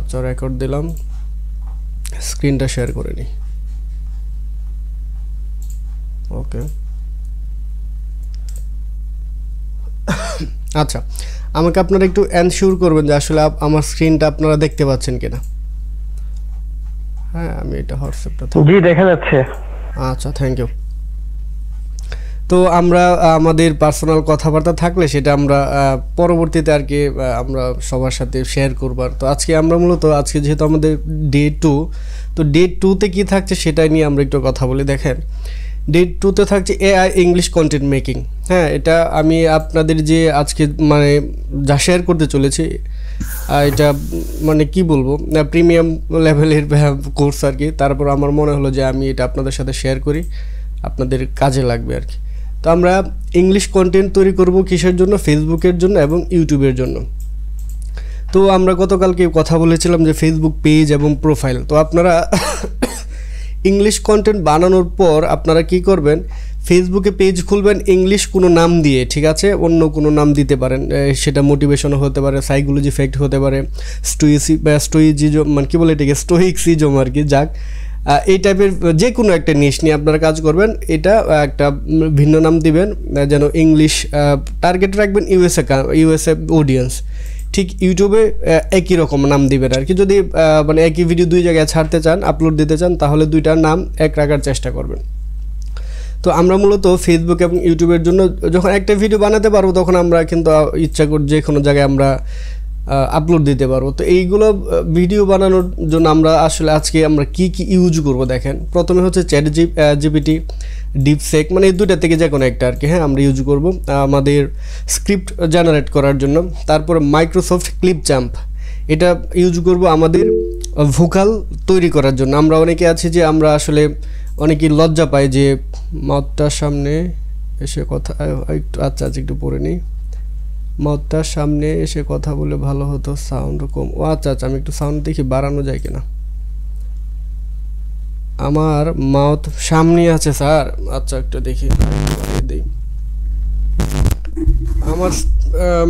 আচ্ছা রেকর্ড দিলাম, স্ক্রিনটা শেয়ার করে নিই। ওকে আচ্ছা, আমাকে আপনারা একটু এনশিওর করবেন যে আসলে আমার স্ক্রিনটা আপনারা দেখতে পাচ্ছেন কিনা। হ্যাঁ আমি এটা হোয়াটসঅ্যাপটা, জি দেখা যাচ্ছে। আচ্ছা থ্যাংক ইউ। তো আমরা আমাদের পার্সোনাল কথাবার্তা থাকলে সেটা আমরা পরবর্তীতে আর কি আমরা সবার সাথে শেয়ার করবার। তো আজকে আমরা মূলত আজকে যেহেতু আমাদের ডে 2, তো ডে 2তে কী থাকছে সেটাই নিয়ে আমরা একটু কথা বলি। দেখেন ডে 2তে থাকছে এআই ইংলিশ কন্টেন্ট মেকিং। হ্যাঁ এটা আমি আপনাদের যে আজকে মানে যা শেয়ার করতে চলেছি এটা মানে কি বলবো প্রিমিয়াম লেভেলের কোর্স আর কি। তারপর আমার মনে হলো যে আমি এটা আপনাদের সাথে শেয়ার করি, আপনাদের কাজে লাগবে আর কি। তো আমরা ইংলিশ কন্টেন্ট তৈরি করব কিসের জন্য? ফেসবুকের জন্য এবং ইউটিউবের জন্য। তো আমরা গতকালকে কথা বলেছিলাম যে ফেসবুক পেজ এবং প্রোফাইল। তো আপনারা ইংলিশ কন্টেন্ট বানানোর পর আপনারা কি করবেন, ফেসবুকে পেজ খুলবেন ইংলিশ কোনো নাম দিয়ে, ঠিক আছে, অন্য কোনো নাম দিতে পারেন, সেটা মোটিভেশন হতে পারে, সাইকোলজি ফ্যাক্ট হতে পারে, স্টোইজিজম মানে কী বলে এটাকে, স্টোইকসিজম আর কি, যাক এই টাইপের যে কোনো একটা নিশ নিয়ে আপনারা কাজ করবেন। এটা একটা ভিন্ন নাম দিবেন, যেন ইংলিশ টার্গেট রাখবেন ইউএসএ অডিয়েন্স। ঠিক ইউটিউবে একই রকম নাম দিবেন আর কি। যদি মানে একই ভিডিও দুই জায়গায় ছাড়তে চান, আপলোড দিতে চান, তাহলে দুইটার নাম এক রাখার চেষ্টা করবেন। তো আমরা মূলত ফেসবুক এবং ইউটিউবের জন্য যখন একটা ভিডিও বানাতে পারবো তখন আমরা কিন্তু ইচ্ছা করি যে কোনো জায়গায় আমরা আপলোড দিতে পারবো। তো এইগুলো ভিডিও বানানোর জন্য আমরা আসলে আজকে আমরা কি ইউজ করব দেখেন। প্রথমে হচ্ছে চ্যাট জিপিটি, ডিপসেক, মানে এই দুইটা থেকে যে কোনো একটা আর কি। হ্যাঁ আমরা ইউজ করব আমাদের স্ক্রিপ্ট জেনারেট করার জন্য। তারপরে মাইক্রোসফট ক্লিপচাম্প, এটা ইউজ করব আমাদের ভোকাল তৈরি করার জন্য। আমরা অনেকে আছি যে আমরা আসলে অনেকেই লজ্জা পাই যে মাউথটার সামনে এসে কথা একটু আচ্ছা একটু পড়ে নিই, মাউথটার সামনে এসে কথা বলে ভালো হতো, সাউন্ড কম। ও আচ্ছা আমি একটু সাউন্ড দেখি বাড়ানো যায় কিনা। আমার মাউথ সামনে আছে স্যার, আচ্ছা একটু দেখি দিই। আমার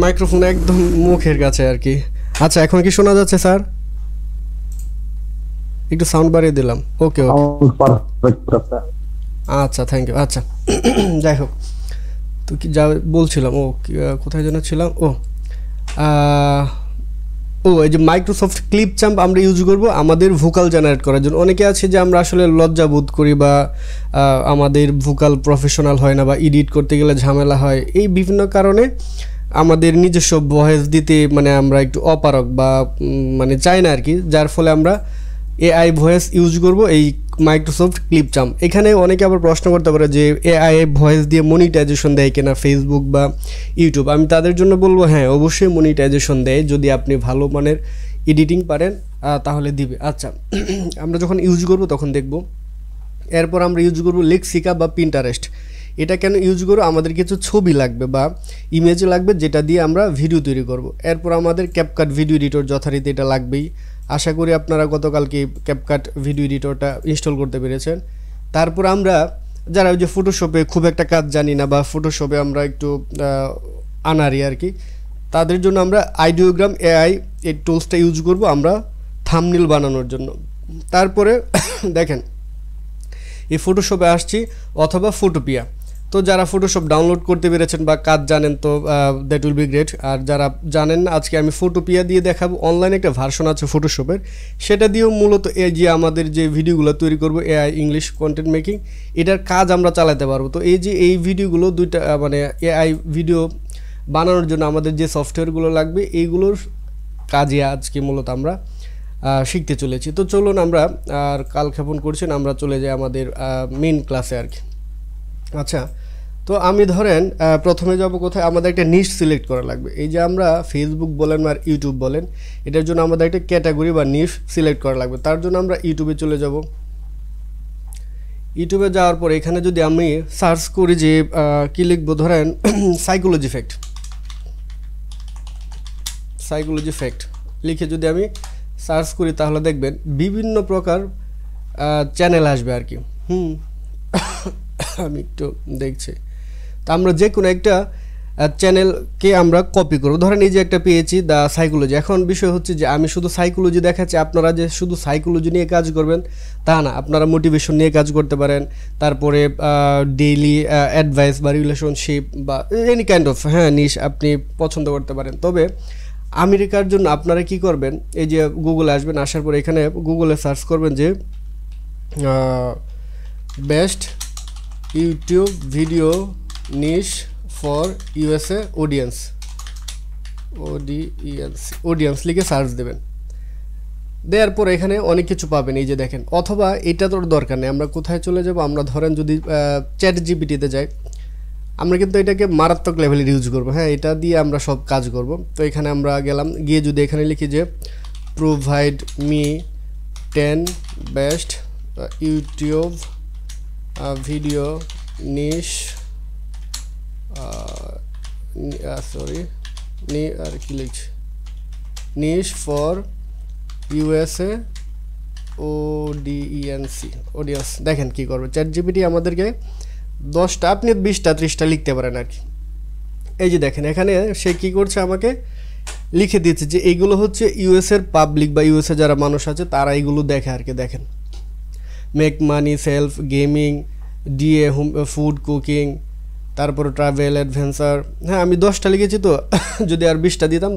মাইক্রোফোন একদম মুখের কাছে আর কি। আচ্ছা এখন কি শোনা যাচ্ছে স্যার? একটু সাউন্ড বাড়িয়ে দিলাম। ওকে আচ্ছা থ্যাংক ইউ। আচ্ছা যাই হোক, তো কি যা বলছিলাম, কোথায় যেন ছিলাম, এই যে মাইক্রোসফট ক্লিপচাম্প আমরা ইউজ করব আমাদের ভোকাল জেনারেট করার জন্য। অনেকে আছে যে আমরা আসলে লজ্জা বোধ করি বা আমাদের ভোকাল প্রফেশনাল হয় না বা এডিট করতে গেলে ঝামেলা হয়, এই বিভিন্ন কারণে আমাদের নিজস্ব ভয়েস দিতে মানে আমরা একটু অপারগ বা মানে চাই না আর কি। যার ফলে আমরা এআই ভয়েস ইউজ করব এই মাইক্রোসফট ক্লিপচাম্প। এখানে অনেকে আবার প্রশ্ন করতে পারে যে এআই ভয়েস দিয়ে মনিটাইজেশন দেয় কিনা ফেসবুক বা ইউটিউব। আমি তাদের জন্য বলবো হ্যাঁ অবশ্যই মনিটাইজেশন দেয়, যদি আপনি ভালো মানের এডিটিং পারেন তাহলে দিবে। আচ্ছা আমরা যখন ইউজ করব তখন দেখব। এরপর আমরা ইউজ করব লেক্সিকা বা পিন্টারেস্ট। এটা কেন ইউজ করব, আমাদের কিছু ছবি লাগবে বা ইমেজ লাগবে যেটা দিয়ে আমরা ভিডিও তৈরি করব। এরপর আমাদের ক্যাপকাট ভিডিও এডিটর যথারীতি এটা লাগবেই। আশা করি আপনারা গতকালকে ক্যাপকাট ভিডিও এডিটরটা ইনস্টল করতে পেরেছেন। তারপর আমরা যারা ওই যে ফটোশপে খুব একটা কাজ জানি না বা ফটোশপে আমরা একটু আনারি আর কি, তাদের জন্য আমরা আইডিওগ্রাম এআই এই টুলসটা ইউজ করব আমরা থাম্বনেল বানানোর জন্য। তারপরে দেখেন এই ফটোশপে আসছি অথবা ফটোপিয়া। তো যারা ফটোশপ ডাউনলোড করতে পেরেছেন বা কাজ জানেন তো দ্যাট উইল বি গ্রেট। আর যারা জানেন না আজকে আমি ফটোপিয়া দিয়ে দেখাবো। অনলাইনে একটা ভার্সন আছে ফটোশপের, সেটা দিয়েও মূলত এই যে আমাদের যে ভিডিওগুলো তৈরি করব এআই ইংলিশ কন্টেন্ট মেকিং, এটার কাজ আমরা চালাতে পারবো। তো এই যে এই ভিডিওগুলো দুইটা মানে এআই ভিডিও বানানোর জন্য আমাদের যে সফটওয়্যারগুলো লাগবে এইগুলোর কাজে আজকে মূলত আমরা শিখতে চলেছি। তো চলুন আমরা আর কালক্ষেপণ করছি না, আমরা চলে যাই আমাদের মেইন ক্লাসে আর কি। আচ্ছা তো আমি ধরেন প্রথমে যাব কোথায়, আমাদের একটা নিশ সিলেক্ট করা লাগবে। এই যে আমরা ফেসবুক বলেন আর ইউটিউব বলেন, এটার জন্য আমাদের একটা ক্যাটাগরি বা নিশ সিলেক্ট করা লাগবে। তার জন্য আমরা ইউটিউবে চলে যাব। ইউটিউবে যাওয়ার পর এখানে যদি আমি সার্চ করি যে কী লিখবো, ধরেন সাইকোলজি ফ্যাক্ট লিখে যদি আমি সার্চ করি তাহলে দেখবেন বিভিন্ন প্রকার চ্যানেল আসবে আর কি। আমি একটু দেখছি। তো আমরা যে কোনো একটা চ্যানেলকে আমরা কপি করব। ধরেন এই যে একটা পেয়েছি দ্য সাইকোলজি। এখন বিষয় হচ্ছে যে আমি শুধু সাইকোলজি দেখাচ্ছি, আপনারা যে শুধু সাইকোলজি নিয়ে কাজ করবেন তা না, আপনারা মোটিভেশন নিয়ে কাজ করতে পারেন, তারপরে ডেইলি অ্যাডভাইস বা রিলেশনশিপ বা এনি কাইন্ড অফ নিশ আপনি পছন্দ করতে পারেন। তবে আমেরিকার জন্য আপনারা কি করবেন, এই যে গুগলে আসবেন, আসার পরে এখানে গুগলে সার্চ করবেন যে best YouTube video niche for USA audience, audience লিখে সার্চ দেবেন। দেওয়ার পর এখানে অনেক কিছু পাবেন, এই যে দেখেন। অথবা এটা তোর দরকার নেই, আমরা কোথায় চলে যাব, আমরা ধরেন যদি চ্যাট জিপিটিতে যাই, আমরা কিন্তু এটাকে মারাত্মক লেভেলের ইউজ করবো। এটা দিয়ে আমরা সব কাজ করব। তো এখানে আমরা গেলাম, গিয়ে যদি এখানে লিখি যে provide me 10 best YouTube video niche আর কি লিখছি, নিশ ফর ইউএসএ অডিয়েন্স। দেখেন কি করবে চ্যাট জিপিটি আমাদেরকে 10টা, আপনি 20টা 30টা লিখতে পারেন আর কি। এই যে দেখেন এখানে সে কি করছে, আমাকে লিখে দিচ্ছে যে এইগুলো হচ্ছে ইউএসএর পাবলিক বা ইউএসএ যারা মানুষ আছে তারা এইগুলো দেখে আর কি। দেখেন make money, self, gaming, DA, home, food, cooking, তারপরে ট্রাভেল, অ্যাডভেঞ্চার। আমি 10টা লিখেছি, তো যদি আর 20টা দিতাম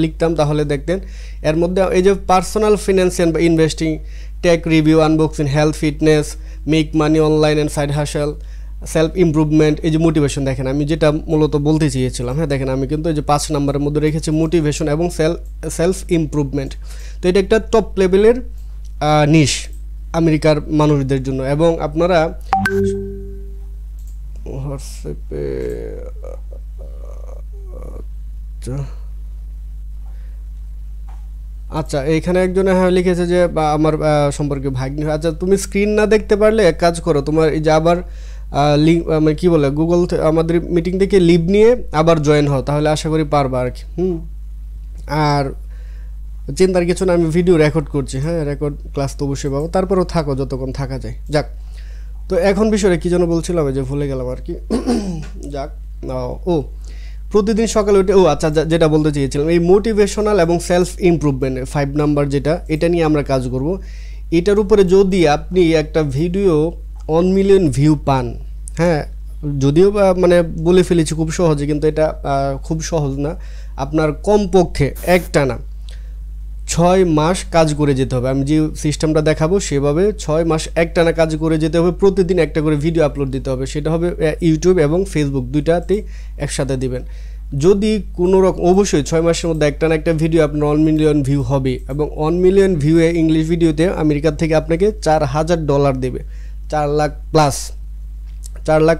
লিখতাম তাহলে দেখতেন এর মধ্যে এই যে পার্সোনাল ফিন্যান্সিয়াল বা investing, take review, unboxing, health, fitness, make money, online and side hustle, self improvement, এই যে মোটিভেশন। দেখেন আমি যেটা মূলত বলতে চেয়েছিলাম, দেখেন আমি কিন্তু এই যে 5 নম্বরের মধ্যে রেখেছি মোটিভেশন এবং সেলফ ইমপ্রুভমেন্ট। তো এটা একটা টপ লেভেলের নিশ আমেরিকার মানুষদের জন্য। এবং আপনারা হোয়াটসঅ্যাপে আচ্ছা এইখানে একজনে লিখেছে যে আমার সম্পর্কে ভাগ্নি। আচ্ছা তুমি স্ক্রিন না দেখতে পারলে এক কাজ করো, তোমার এই যে আবার লিঙ্ক মানে কী বলে গুগল আমাদের মিটিং থেকে লিভ নিয়ে আবার জয়েন হও, তাহলে আশা করি পারবা আর কি। আর চিন্তার কিছু না, আমি ভিডিও রেকর্ড করছি, রেকর্ড ক্লাস তো অবশ্যই পাবো, তারপরেও থাকো যতক্ষণ থাকা যায়। যাক, তো এখন বিষয়ে কী যেন বলছিলাম, যে ভুলে গেলাম আর কি। যাক, প্রতিদিন সকালে উঠে আচ্ছা যেটা বলতে চেয়েছিলাম, এই মোটিভেশনাল এবং সেলফ ইমপ্রুভমেন্ট 5 নাম্বার যেটা, এটা নিয়ে আমরা কাজ করব। এটার উপরে যদি আপনি একটা ভিডিও 1 মিলিয়ন ভিউ পান, যদিও মানে বলে ফেলেছি খুব সহজে, কিন্তু এটা খুব সহজ না। আপনার কমপক্ষে একটানা 6 মাস কাজ করে যেতে হবে। আমি যে সিস্টেমটা দেখাবো সেভাবে 6 মাস একটানা কাজ করে যেতে হবে, প্রতিদিন একটা করে ভিডিও আপলোড দিতে হবে। সেটা হবে ইউটিউব এবং ফেসবুক দুইটাতেই একসাথে দিবেন। যদি কোনো রকম অবশ্যই 6 মাসের মধ্যে একটানা একটা ভিডিও আপনার 1 মিলিয়ন ভিউ হবে, এবং 1 মিলিয়ন ভিউয়ে ইংলিশ ভিডিওতে আমেরিকার থেকে আপনাকে $4,000 দেবে, 4 লাখ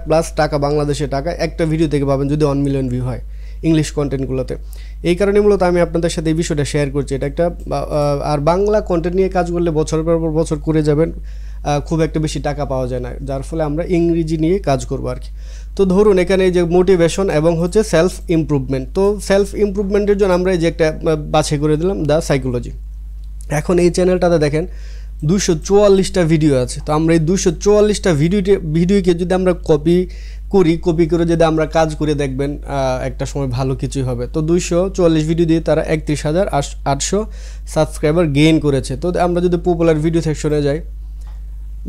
প্লাস টাকা, বাংলাদেশের টাকা একটা ভিডিও থেকে পাবেন যদি 1 মিলিয়ন ভিউ হয় ইংলিশ কন্টেন্টগুলোতে। এই কারণে মূলত আমি আপনাদের সাথে এই বিষয়টা শেয়ার করছি। এটা একটা আর বাংলা কন্টেন্ট নিয়ে কাজ করলে বছরের পর বছর করে যাবেন, খুব একটা বেশি টাকা পাওয়া যায় না, যার ফলে আমরা ইংরেজি নিয়ে কাজ করবো আর কি। তো ধরুন এখানে এই যে মোটিভেশন এবং হচ্ছে সেলফ ইমপ্রুভমেন্ট, তো সেলফ ইমপ্রুভমেন্টের জন্য আমরা এই যে একটা বাছাই করে দিলাম দ্য সাইকোলজি। এখন এই চ্যানেলটাতে দেখেন 244টা ভিডিও আছে। তো আমরা এই 244টা ভিডিওকে যদি আমরা কপি করে যদি আমরা কাজ করে দেখবেন একটা সময় ভালো কিছুই হবে। তো 244 ভিডিও দিয়ে তারা 31,800 সাবস্ক্রাইবার গেইন করেছে। তো আমরা যদি পপুলার ভিডিও সেকশনে যাই,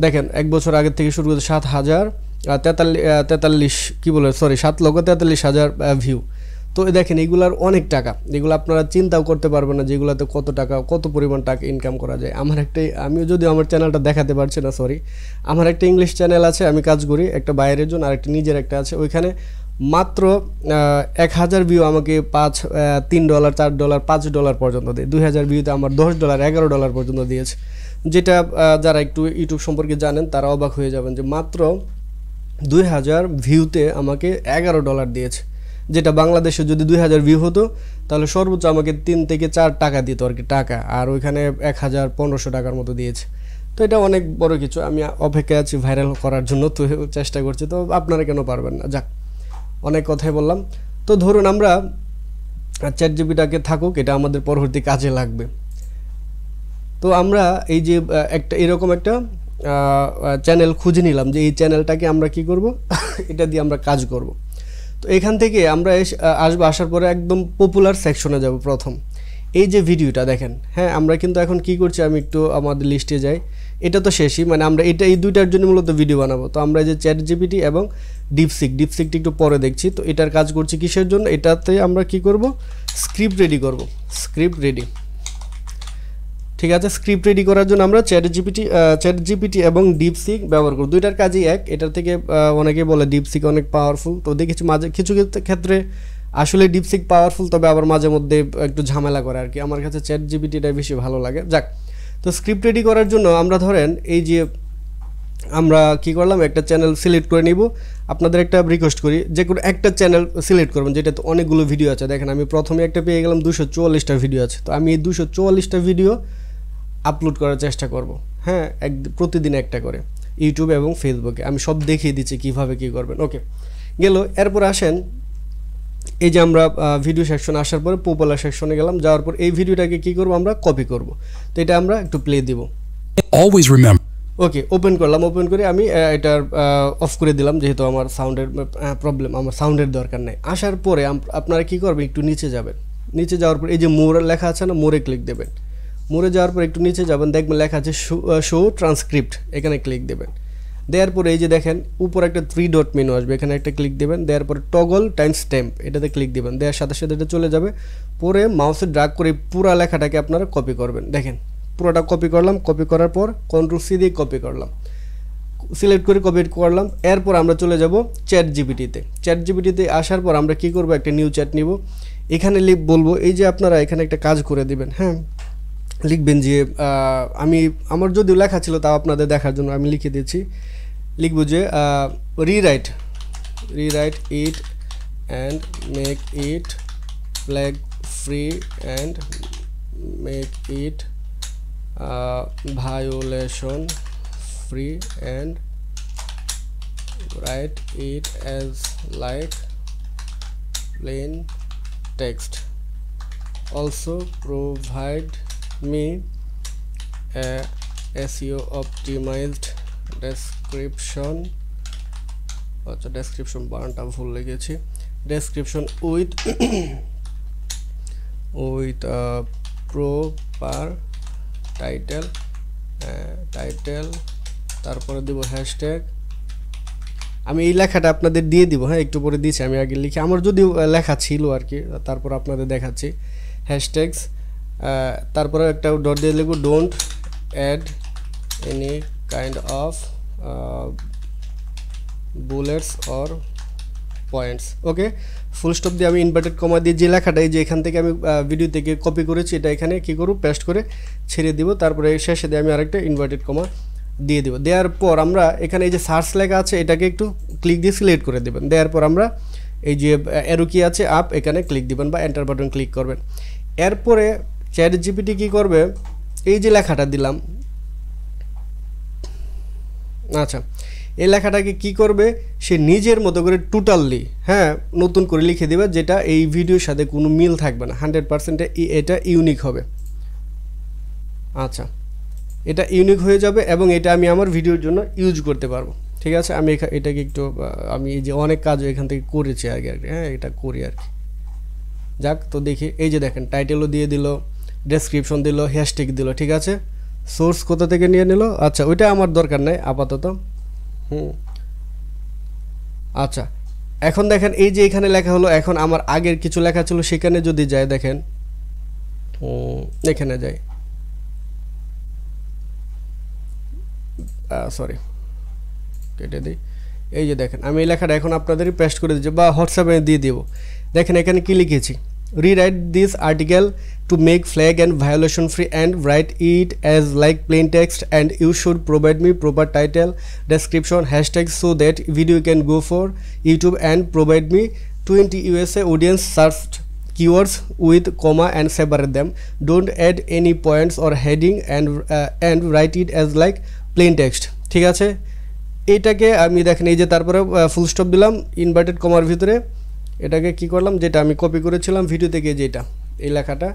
দেখেন 1 বছর আগের থেকে শুরু করে 7,43,000 ভিউ। তো দেখেন এগুলার অনেক টাকা, এগুলো আপনারা চিন্তাও করতে পারবেন না যেগুলোতে কত টাকা, কত পরিমাণ টাকা ইনকাম করা যায়। আমিও যদি আমার চ্যানেলটা দেখাতে পারছি না, সরি, আমার একটা ইংলিশ চ্যানেল আছে, আমি কাজ করি একটা বাইরের জন্য, আর একটা নিজের একটা আছে। ওইখানে মাত্র 1000 ভিউ আমাকে $3, $4, $5 পর্যন্ত দেয়। 2000 ভিউতে আমার $10, $11 পর্যন্ত দিয়েছে, যেটা যারা একটু ইউটিউব সম্পর্কে জানেন তারা অবাক হয়ে যাবেন যে মাত্র 2000 ভিউতে আমাকে $11 দিয়েছে, যেটা বাংলাদেশে যদি 2000 ভিউ হতো তাহলে সর্বোচ্চ আমাকে 3 থেকে 4 টাকা দিত আর কি, টাকা। আর ওইখানে 1500 টাকার মতো দিয়েছে। তো এটা অনেক বড় কিছু। আমি অপেক্ষায় আছি ভাইরাল করার জন্য, তো চেষ্টা করছি। তো আপনারা কেন পারবেন না? যাক, অনেক কথাই বললাম। তো ধরুন আমরা চ্যাট জিপিটিটাকে থাকুক, এটা আমাদের পরবর্তী কাজে লাগবে। তো আমরা এই যে এরকম একটা চ্যানেল খুঁজে নিলাম যে এই চ্যানেলটাকে আমরা কি করব, এটা দিয়ে আমরা কাজ করব। তো এখান থেকে আমরা আসার পরে একদম পপুলার সেকশনে যাব প্রথম। এই যে ভিডিওটা দেখেন, হ্যাঁ আমরা কিন্তু এখন কি করছি, আমি একটু আমাদের লিস্টে যাই। এটা তো শেষই, মানে আমরা এই দুইটার জন্য মূলত ভিডিও বানাবো। তো আমরা যে চ্যাটজিপিটি এবং ডিপসিকটি একটু পরে দেখছি। তো এটার কাজ করছি কিসের জন্য, এটাতে আমরা কি করব, স্ক্রিপ্ট রেডি করব। স্ক্রিপ্ট রেডি, ঠিক আছে। স্ক্রিপ্ট রেডি করার জন্য আমরা চ্যাটজিপিটি এবং ডিপসিক ব্যবহার করব। দুইটার কাজই এক। এটার থেকে অনেকে বলে ডিপসিক অনেক পাওয়ারফুল। তো দেখেছি কিছু ক্ষেত্রে আসলে ডিপসিক পাওয়ারফুল, তবে আবার মাঝে মধ্যে একটু ঝামেলা করে আর কি। আমার কাছে চ্যাটজিপিটিটাই বেশি ভালো লাগে। যাক, তো স্ক্রিপ্ট রেডি করার জন্য আমরা ধরেন এই যে আমরা কি করলাম, একটা চ্যানেল সিলেক্ট করে নিব। আপনাদের একটা রিকোয়েস্ট করি, যে কোনো একটা চ্যানেল সিলেক্ট করবেন যেটাতে অনেকগুলো ভিডিও আছে। দেখেন আমি প্রথমে একটা পেয়ে গেলাম, 244টা ভিডিও আছে। তো আমি এই 244টা ভিডিও আপলোড করার চেষ্টা করব, হ্যাঁ প্রতিদিন একটা করে, ইউটিউব এবং ফেসবুকে। আমি সব দেখিয়ে দিচ্ছি কীভাবে কী করবেন। ওকে, গেল। এরপর আসেন, এই যে আমরা ভিডিও সেকশনে আসার পরে পপুলার সেকশনে গেলাম। যাওয়ার পর এই ভিডিওটাকে কি করব, আমরা কপি করব। তো এটা আমরা একটু প্লে দিব। Always remember. ওকে, ওপেন করলাম। ওপেন করে আমি এটার অফ করে দিলাম, যেহেতু আমার সাউন্ডের প্রবলেম, আমার সাউন্ডের দরকার নেই। আসার পরে আপনারা কি করবেন, একটু নিচে যাবেন। নিচে যাওয়ার পর এই যে মোর লেখা আছে না, মোরে ক্লিক দেবেন। মোরে যাওয়ার পর একটু নিচে যাবেন, দেখবেন লেখা আছে শো ট্রান্সক্রিপ্ট, এখানে ক্লিক দেবেন। দেওয়ার পরে এই যে দেখেন উপরে একটা 3 ডট মেনু আসবে, এখানে একটা ক্লিক দেবেন। দেওয়ার পরে টগল টাইম স্ট্যাম্প, এটাতে ক্লিক দেবেন। দেওয়ার সাথে সাথে এটা চলে যাবে। পরে মাউসে ড্র্যাগ করে পুরো লেখাটাকে আপনারা কপি করবেন। দেখেন পুরোটা কপি করলাম। কপি করার পর কন্ট্রোল সি দিয়ে কপি করলাম, সিলেক্ট করে কপি করলাম। এরপর আমরা চলে যাব চ্যাটজিপিটিতে। চ্যাটজিপিটিতে আসার পর আমরা কি করব, একটা নিউ চ্যাট নিব। এখানে বলবো এই যে আপনারা এখানে একটা কাজ করে দিবেন, হ্যাঁ লিখবেন যে আমার যদিও লেখা ছিল তাও আপনাদের দেখার জন্য আমি লিখে দিয়েছি। লিখব যে rewrite it and make it flag free and make it violation free and write it as like plain text. Also provide me a SEO optimized description. আচ্ছা, ডেসক্রিপশন বানানটা ভুল লিখেছি। ডেসক্রিপশন উইথ প্রপার টাইটেল, তারপরে দেব hashtag. আমি এই লেখাটা আপনাদের দিয়ে দিব, হ্যাঁ একটু পরে দিয়েছি, আমি আগে লিখে, আমার যদিও লেখা ছিল আর কি, তারপর আপনাদের দেখাচ্ছি। হ্যাশট্যাগস, তারপরে একটা ডট দিয়ে লিখব don't add any kind of bullets or points. Okay, full stop দিয়ে আমি ইনভার্টেড কমা দিয়ে যে লেখাটা এই যে এখান থেকে আমি ভিডিও থেকে কপি করেছি, এটা এখানে কী করব, পেস্ট করে ছেড়ে দিব। তারপরে শেষে দিয়ে আমি আরেকটা ইনভার্টেড কমা দিয়ে দেবো। দেওয়ার পর আমরা এখানে এই যে সার্চ লেখা আছে এটাকে একটু ক্লিক দিয়ে সিলেক্ট করে দেবেন। দেওয়ার পর আমরা এই যে অ্যারো কি আছে আপ, এখানে ক্লিক দিবেন বা এন্টার বাটন ক্লিক করবেন। এরপরে চ্যাটজিপিটি কী করবে, এই যে লেখাটা দিলাম, আচ্ছা এই লেখাটাকে কি করবে, সে নিজের মতো করে টোটালি হ্যাঁ নতুন করে লিখে দেবে, যেটা এই ভিডিওর সাথে কোনো মিল থাকবে না, 100% এটা ইউনিক হবে। আচ্ছা, এটা ইউনিক হয়ে যাবে এবং এটা আমি আমার ভিডিওর জন্য ইউজ করতে পারবো। ঠিক আছে, আমি এটাকে একটু আমি এই যে অনেক কাজ এখান থেকে করেছি আগে আর কি, হ্যাঁ এটা করি আর কি। যাক, তো দেখি এই যে দেখেন টাইটেলও দিয়ে দিল, ডেসক্রিপশন দিল, হ্যাশট্যাগ দিল। ঠিক আছে, সোর্স কোথা থেকে নিয়ে নিল, আচ্ছা ওইটা আমার দরকার নাই আপাতত। আচ্ছা, এখন দেখেন এই যে এখানে লেখা হলো, এখন আমার আগের কিছু লেখা ছিল সেখানে যদি যায়, দেখেন এখানে যাই, সরি কেটে দিই। এই যে দেখেন আমি এই লেখাটা এখন আপনাদেরই পেস্ট করে দিচ্ছি বা হোয়াটসঅ্যাপে দিয়ে দেবো। দেখেন এখানে কি লিখেছি, rewrite this article to make flag and violation free and write it as like plain text, and you should provide me proper title, description, hashtags so that video can go for YouTube, and provide me 20 USA audience searched keywords with comma and separate them. Don't add any points or heading, and write it as like plain text. ঠিক আছে, এইটাকে আমি দেখেন এই যে তারপরে full stop দিলাম inverted কমার ভিতরে, এটাকে কি করলাম, যেটা আমি কপি করেছিলাম ভিডিও থেকে, যেটা এই লেখাটা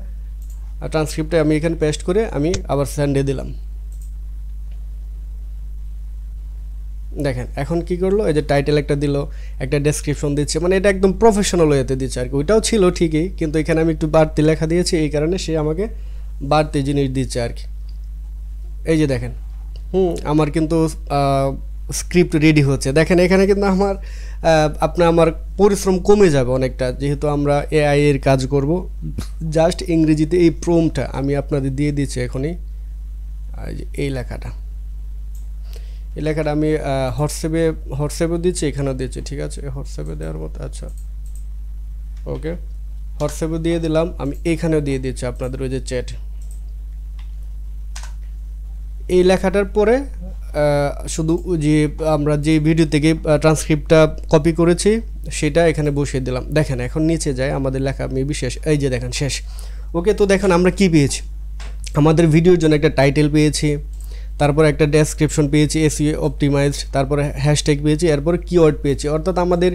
ট্রান্সক্রিপ্টে আমি এখানে পেস্ট করে আমি আবার সেন্ডে দিলাম। দেখেন এখন কি করলো, এই যে টাইটেল একটা দিল, একটা ডেসক্রিপশন দিচ্ছে, মানে এটা একদম প্রফেশনাল ওয়েতে দিচ্ছে আর কি। ওইটাও ছিল ঠিকই, কিন্তু এখানে আমি একটু বাড়তি লেখা দিয়েছি, এই কারণে সে আমাকে বাড়তি জিনিস দিচ্ছে আর কি। এই যে দেখেন আমার কিন্তু স্ক্রিপ্ট রেডি হচ্ছে। দেখেন এখানে কিন্তু আমার পরিশ্রম কমে যাবে অনেকটা, যেহেতু আমরা এআই এর কাজ করব। জাস্ট ইংরেজিতে এই প্রম্পটটা আমি আপনাদের দিয়ে দিচ্ছি এখনই। এই লেখাটা আমি হোয়াটসঅ্যাপে দিচ্ছি, এখানেও দিচ্ছি, ঠিক আছে? হোয়াটসঅ্যাপে দেওয়ার মতো, আচ্ছা ওকে, হোয়াটসঅ্যাপে দিয়ে দিলাম, আমি এখানেও দিয়ে দিচ্ছি আপনাদের ওই যে চ্যাট। এই লেখাটার পরে শুধু যে আমরা যে ভিডিও থেকে ট্রান্সক্রিপ্টটা কপি করেছি সেটা এখানে বসিয়ে দিলাম। দেখেন এখন নিচে যায় আমাদের লেখা মেবি শেষ, এই যে দেখেন শেষ। ওকে, তো দেখেন আমরা কি পেয়েছি, আমাদের ভিডিওর জন্য একটা টাইটেল পেয়েছি, তারপরে একটা ডেসক্রিপশন পেয়েছি এসইও অপটিমাইজড, তারপরে হ্যাশট্যাগ পেয়েছি, এরপরে কিওয়ার্ড পেয়েছি। অর্থাৎ আমাদের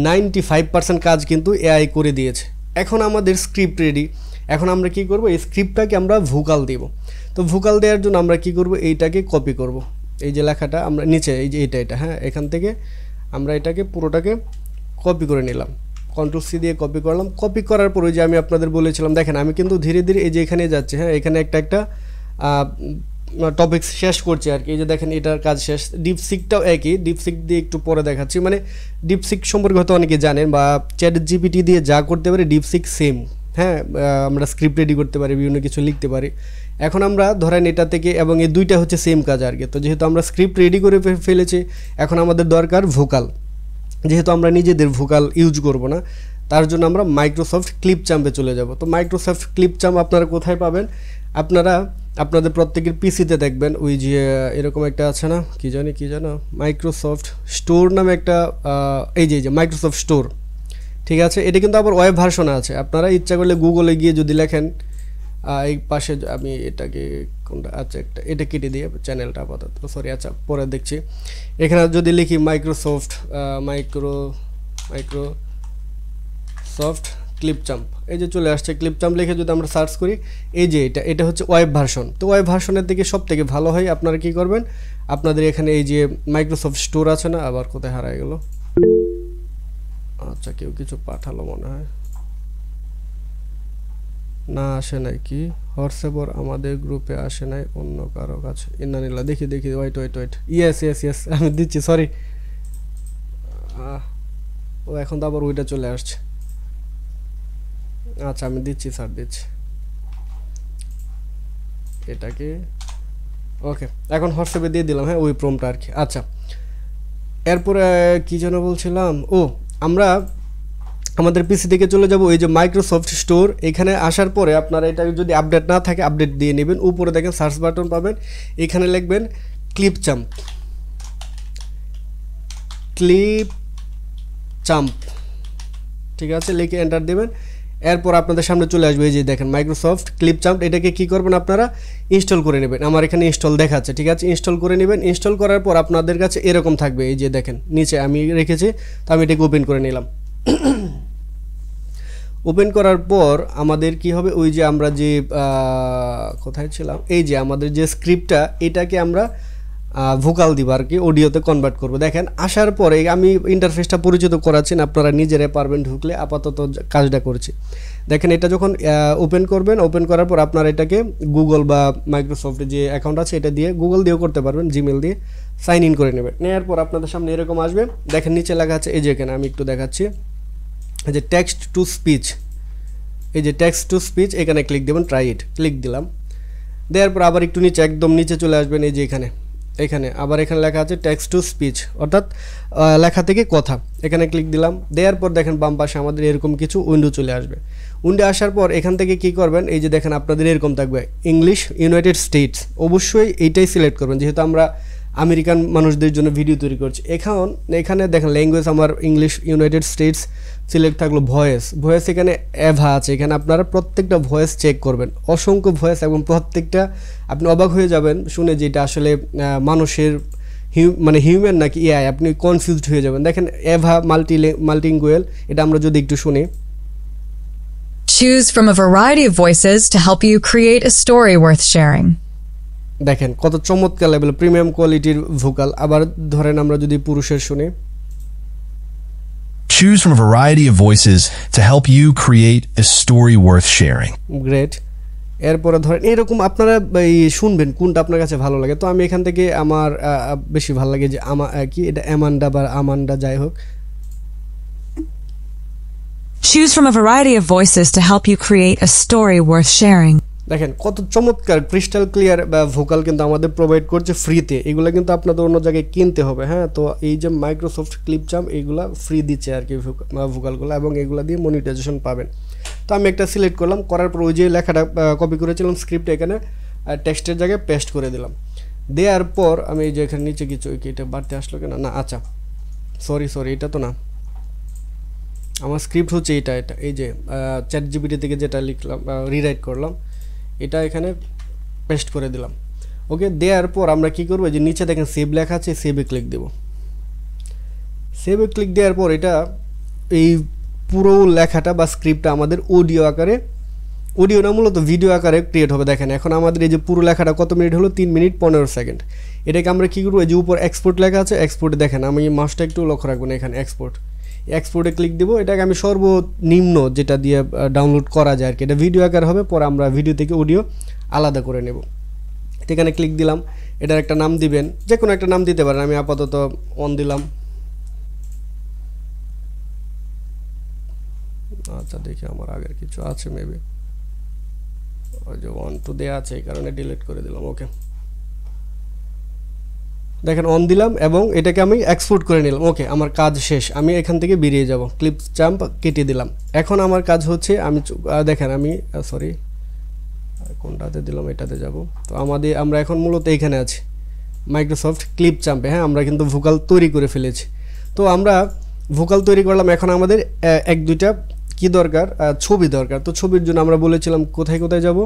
95% কাজ কিন্তু এআই করে দিয়েছে। এখন আমাদের স্ক্রিপ্ট রেডি। এখন আমরা কি করব, এই স্ক্রিপ্টটাকে আমরা ভোকাল দেব। তো ভোকাল দেওয়ার জন্য আমরা কি করব, এইটাকে কপি করব, এই যে লেখাটা আমরা নিচে, এই যে এটা হ্যাঁ, এখান থেকে আমরা এটাকে পুরোটাকে কপি করে নিলাম, কন্ট্রোল-সি দিয়ে কপি করলাম। কপি করার পর ওই যে আমি আপনাদের বলেছিলাম, দেখেন আমি কিন্তু ধীরে ধীরে এই যে এখানে যাচ্ছি, হ্যাঁ এখানে একটা টপিক শেষ করছি আর কি। এই যে দেখেন এটার কাজ শেষ। ডিপসিকটাও একই, ডিপসিক দিয়ে একটু পরে দেখাচ্ছি। মানে ডিপসিক সম্পর্কে হয়তো অনেকে জানেন, বা চ্যাট জিপিটি দিয়ে যা করতে পারি ডিপসিক সেম। হ্যাঁ, আমরা স্ক্রিপ্ট রেডি করতে পারি, বিভিন্ন কিছু লিখতে পারি। এখন আমরা ধরেন এটা থেকে, এবং এই দুইটা হচ্ছে সেম কাজ আর কি। তো যেহেতু আমরা স্ক্রিপ্ট রেডি করে ফেলেছি, এখন আমাদের দরকার ভোকাল। যেহেতু আমরা নিজেদের ভোকাল ইউজ করব না, তার জন্য আমরা মাইক্রোসফট ক্লিপচাম্পে চলে যাব। তো মাইক্রোসফট ক্লিপচাম্প আপনারা কোথায় পাবেন, আপনারা আপনাদের প্রত্যেকের পিসিতে দেখবেন ওই যে এরকম একটা আছে না, কি জানো মাইক্রোসফট স্টোর নামে একটা, এই যে মাইক্রোসফট স্টোর, ঠিক আছে? এটা কিন্তু আবার ওয়েব ভার্সনে আছে। আপনারা ইচ্ছা করলে গুগলে গিয়ে যদি লেখেন, এই পাশে আমি এটাকে কোনটা, আচ্ছা একটা এটা কেটে দিয়ে চ্যানেলটা আপাতত, সরি আচ্ছা পরে দেখছি। এখানে যদি লিখি মাইক্রোসফট মাইক্রোসফট ক্লিপচাম্প, এই যে চলে আসছে ক্লিপচাম্প লিখে যদি আমরা সার্চ করি, এই যে এটা হচ্ছে ওয়েব ভার্সন। তো ওয়েব ভার্সনের দিকে সব থেকে ভালো হয়, আপনারা কি করবেন, আপনাদের এখানে এই যে মাইক্রোসফট স্টোর আছে না, আবার কোথায় হারায় গেল, আচ্ছা কেউ কিছু পাঠালো মনে হয়, না আসে নাই কি, হোয়াটসঅ্যাপ আমাদের গ্রুপে আসে নাই, অন্য কারো কাছে ইন্নানিল্লাহ, দেখি ওয়েট, ইয়েস আমি দিচ্ছি, সরি। ও এখন তো আবার ওইটা চলে আসছে, আচ্ছা আমি দিচ্ছি স্যার, দিচ্ছি এটাকে, ওকে এখন হোয়াটসঅ্যাপে দিয়ে দিলাম, হ্যাঁ ওই প্রম্পটটা আর কি। আচ্ছা এরপরে কি যেন বলছিলাম, আমরা আমাদের পিসি থেকে চলে যাব এই যে মাইক্রোসফট স্টোর। এখানে আসার পরে আপনারা এটা যদি আপডেট না থাকে আপডেট দিয়ে নেবেন। উপরে দেখেন সার্চ বাটন পাবেন, এখানে লিখবেন ক্লিপচাম্প, ঠিক আছে? লিখে এন্টার দেবেন। এরপর আপনাদের সামনে চলে আসবে এই যে দেখেন মাইক্রোসফট ক্লিপচাম্প। এটাকে কি করবেন, আপনারা ইনস্টল করে নেবেন। আমার এখানে ইনস্টল দেখাচ্ছে, ঠিক আছে? ইনস্টল করে নেবেন। ইনস্টল করার পর আপনাদের কাছে এরকম থাকবে, এই যে দেখেন নিচে আমি রেখেছি, তো আমি এটাকে ওপেন করে নিলাম। ওপেন করার পর আমাদের কি হবে, ওই যে আমরা যে কোথায় ছিলাম, এই যে আমাদের যে স্ক্রিপ্টটা, এটাকে আমরা ভোকাল দিব আর কি, অডিওতে কনভার্ট করব। দেখেন আসার পরে আমি ইন্টারফেসটা পরিচিত করাচ্ছি, আপনারা নিজেরাই পারবেন ঢুকলে, আপাতত কাজটা করছি। দেখেন এটা যখন ওপেন করবেন, ওপেন করার পর আপনারা এটাকে গুগল বা মাইক্রোসফটের যে অ্যাকাউন্ট আছে এটা দিয়ে, গুগল দিয়েও করতে পারবেন, জিমেল দিয়ে সাইন ইন করে নেবেন। নেওয়ার পর আপনাদের সামনে এরকম আসবে। দেখেন নিচে লেখা আছে, এই যে এখানে আমি একটু দেখাচ্ছি, এই যে টেক্সট টু স্পিচ, এই যে টেক্সট টু স্পিচ, এখানে ক্লিক দেবেন, ট্রাই ইট, ক্লিক দিলাম। দেওয়ার পর আবার একটু নিচে, একদম নিচে চলে আসবেন, এই যে এখানে আবার এখানে লেখা আছে টেক্সট টু স্পিচ, অর্থাৎ লেখা থেকে কথা, এখানে ক্লিক দিলাম। দেওয়ার পর দেখেন বাম পাশে আমাদের এরকম কিছু উইন্ডো চলে আসবে। উইন্ডো আসার পর এখান থেকে কি করবেন, এই যে দেখেন আপনাদের এরকম থাকবে ইংলিশ ইউনাইটেড স্টেটস, অবশ্যই এইটাই সিলেক্ট করবেন, যেহেতু আমরা আমেরিকান মানুষদের জন্য ভিডিও তৈরি করছি। এখানে দেখেন ল্যাঙ্গুয়েজ আমার ইংলিশ ইউনাইটেড স্টেটস সিলেক্ট থাকলো। ভয়েস এখানে এভা আছে, এখানে আপনারা প্রত্যেকটা ভয়েস চেক করবেন, অসংখ্য ভয়েস, এবং প্রত্যেকটা আপনি অবাক হয়ে যাবেন শুনে যে এটা আসলে মানুষের মানে হিউম্যান নাকি এআই, আপনি কনফিউজড হয়ে যাবেন। দেখেন এভা মাল্টিলিঙ্গুয়াল, এটা আমরা যদি একটু শুনি। Choose from a variety of voices to help you create a story worth sharing. দেখেন কত চমৎকার লেভেল প্রিমিয়াম কোয়ালিটির ভোকাল। আবার ধরেন আমরা যদি পুরুষের শুনি, Choose from a variety of voices to help you create a story worth sharing. Great. এরপরে ধরেন এরকম আপনারা শুনবেন কোনটা আপনার কাছে ভালো লাগে। তো আমি এখান থেকে আমার বেশি ভালো লাগে যে কি এটা অ্যামান্ডা বা আমান্ডা যাই হোক। Choose from a variety of voices to help you create a story worth sharing. দেখেন কত চমৎকার ক্রিস্টাল ক্লিয়ার ভোকাল কিন্তু আমাদের প্রোভাইড করছে ফ্রিতে। এগুলো কিন্তু আপনাদের অন্য জায়গায় কিনতে হবে। হ্যাঁ, তো এই যে মাইক্রোসফট ক্লিপচাম্প এইগুলা ফ্রি দিচ্ছে আর কি ভোকালগুলো, এবং এগুলো দিয়ে মনিটাইজেশন পাবেন। তো আমি একটা সিলেক্ট করলাম, করার পর ওই যে লেখাটা কপি করেছিলাম স্ক্রিপ্টে এখানে টেক্সটের জায়গায় পেস্ট করে দিলাম। দেওয়ার পর আমি এই যে এখানে নিচে কিছু এটা বাড়তে আসলো কেন, না আচ্ছা সরি এটা তো না, আমার স্ক্রিপ্ট হচ্ছে এটা এই যে চ্যাট জিপিটি থেকে যেটা লিখলাম রিরাইট করলাম এটা এখানে পেস্ট করে দিলাম। ওকে, দেওয়ার পর আমরা কি করব, যে নিচে দেখেন সেভ লেখা আছে, সেভে ক্লিক দেব। সেভে ক্লিক দেওয়ার পর এটা এই পুরো লেখাটা বা স্ক্রিপ্টটা আমাদের অডিও আকারে, অডিও না মূলত ভিডিও আকারে ক্রিয়েট হবে। দেখেন এখন আমাদের এই যে পুরো লেখাটা কত মিনিট হলো, 3 মিনিট 15 সেকেন্ড। এটাকে আমরা কী করবো, এই যে উপর এক্সপোর্ট লেখা আছে, এক্সপোর্টে দেখেন আমি মাউসটা একটু লক্ষ্য রাখবেন এখানে এক্সপোর্টে ক্লিক দেবো। এটাকে আমি সর্বনিম্ন যেটা দিয়ে ডাউনলোড করা যায় আর কি, এটা ভিডিও আকার হবে, পরে আমরা ভিডিও থেকে অডিও আলাদা করে নেব। এখানে ক্লিক দিলাম, এটার একটা নাম দিবেন, যে কোনো একটা নাম দিতে পারেন। আমি আপাতত অন দিলাম। আচ্ছা দেখি আমার আগের কিছু আছে মেবি, ওই যে 1 2 দেওয়া আছে, এই কারণে ডিলিট করে দিলাম। ওকে, দেখেন অন দিলাম এবং এটাকে আমি এক্সপোর্ট করে নিলাম। ওকে, আমার কাজ শেষ, আমি এখান থেকে বেরিয়ে যাব, ক্লিপচাম্প কেটে দিলাম। এখন আমার কাজ হচ্ছে আমি দেখেন আমি সরি কোনটাতে দিলাম, এটাতে যাব। তো আমরা এখন মূলত এইখানে আছি মাইক্রোসফট ক্লিপচাম্পে। হ্যাঁ, আমরা কিন্তু ভোকাল তৈরি করে ফেলেছি। তো আমরা ভোকাল তৈরি করলাম, এখন আমাদের 1-2টা কি দরকার, ছবি দরকার। তো ছবির জন্য আমরা বলেছিলাম কোথায় যাব,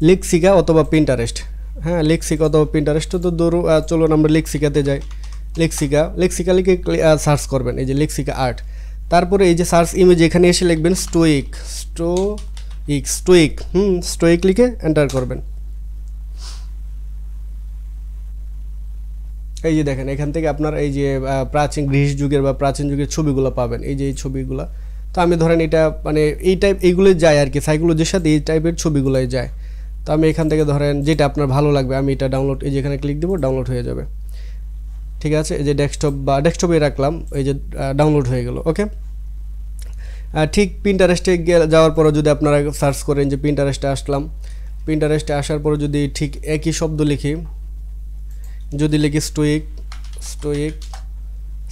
লেক্সিকা অথবা পিন্টারেস্ট। হ্যাঁ, লেক্সিকা অথবা পিন্টারেস্ট। তো চলুন আমরা লেক্সিকাতে যাই। লেক্সিকা লিখে সার্চ করবেন, এই যে লেক্সিকা আর্ট। তারপরে এই যে সার্চ ইমেজ এখানে এসে লিখবেন স্টোইক লিখে এন্টার করবেন। এই যে দেখেন এখান থেকে আপনার এই যে প্রাচীন গ্রিস যুগের বা প্রাচীন যুগের ছবিগুলো পাবেন, এই যে এই ছবিগুলো। তো আমি ধরেন এটা মানে এই টাইপ এইগুলোই যায় আর কি, সাইকোলজির সাথে এই টাইপের ছবিগুলোই যায়। তো আমি এখান থেকে ধরেন যেটা আপনার ভালো লাগবে আমি এটা ডাউনলোড, এই যে এখানে ক্লিক দেবো, ডাউনলোড হয়ে যাবে। ঠিক আছে, এই যে ডেস্কটপে রাখলাম, এই যে ডাউনলোড হয়ে গেল। ওকে, ঠিক পিন্টারেস্টে যাওয়ার পরে যদি আপনারা সার্চ করেন যে পিন্টারেস্টে আসলাম, পিন্টারেস্টে আসার পরে যদি ঠিক একই শব্দ লিখি, যদি লিখি স্টোইক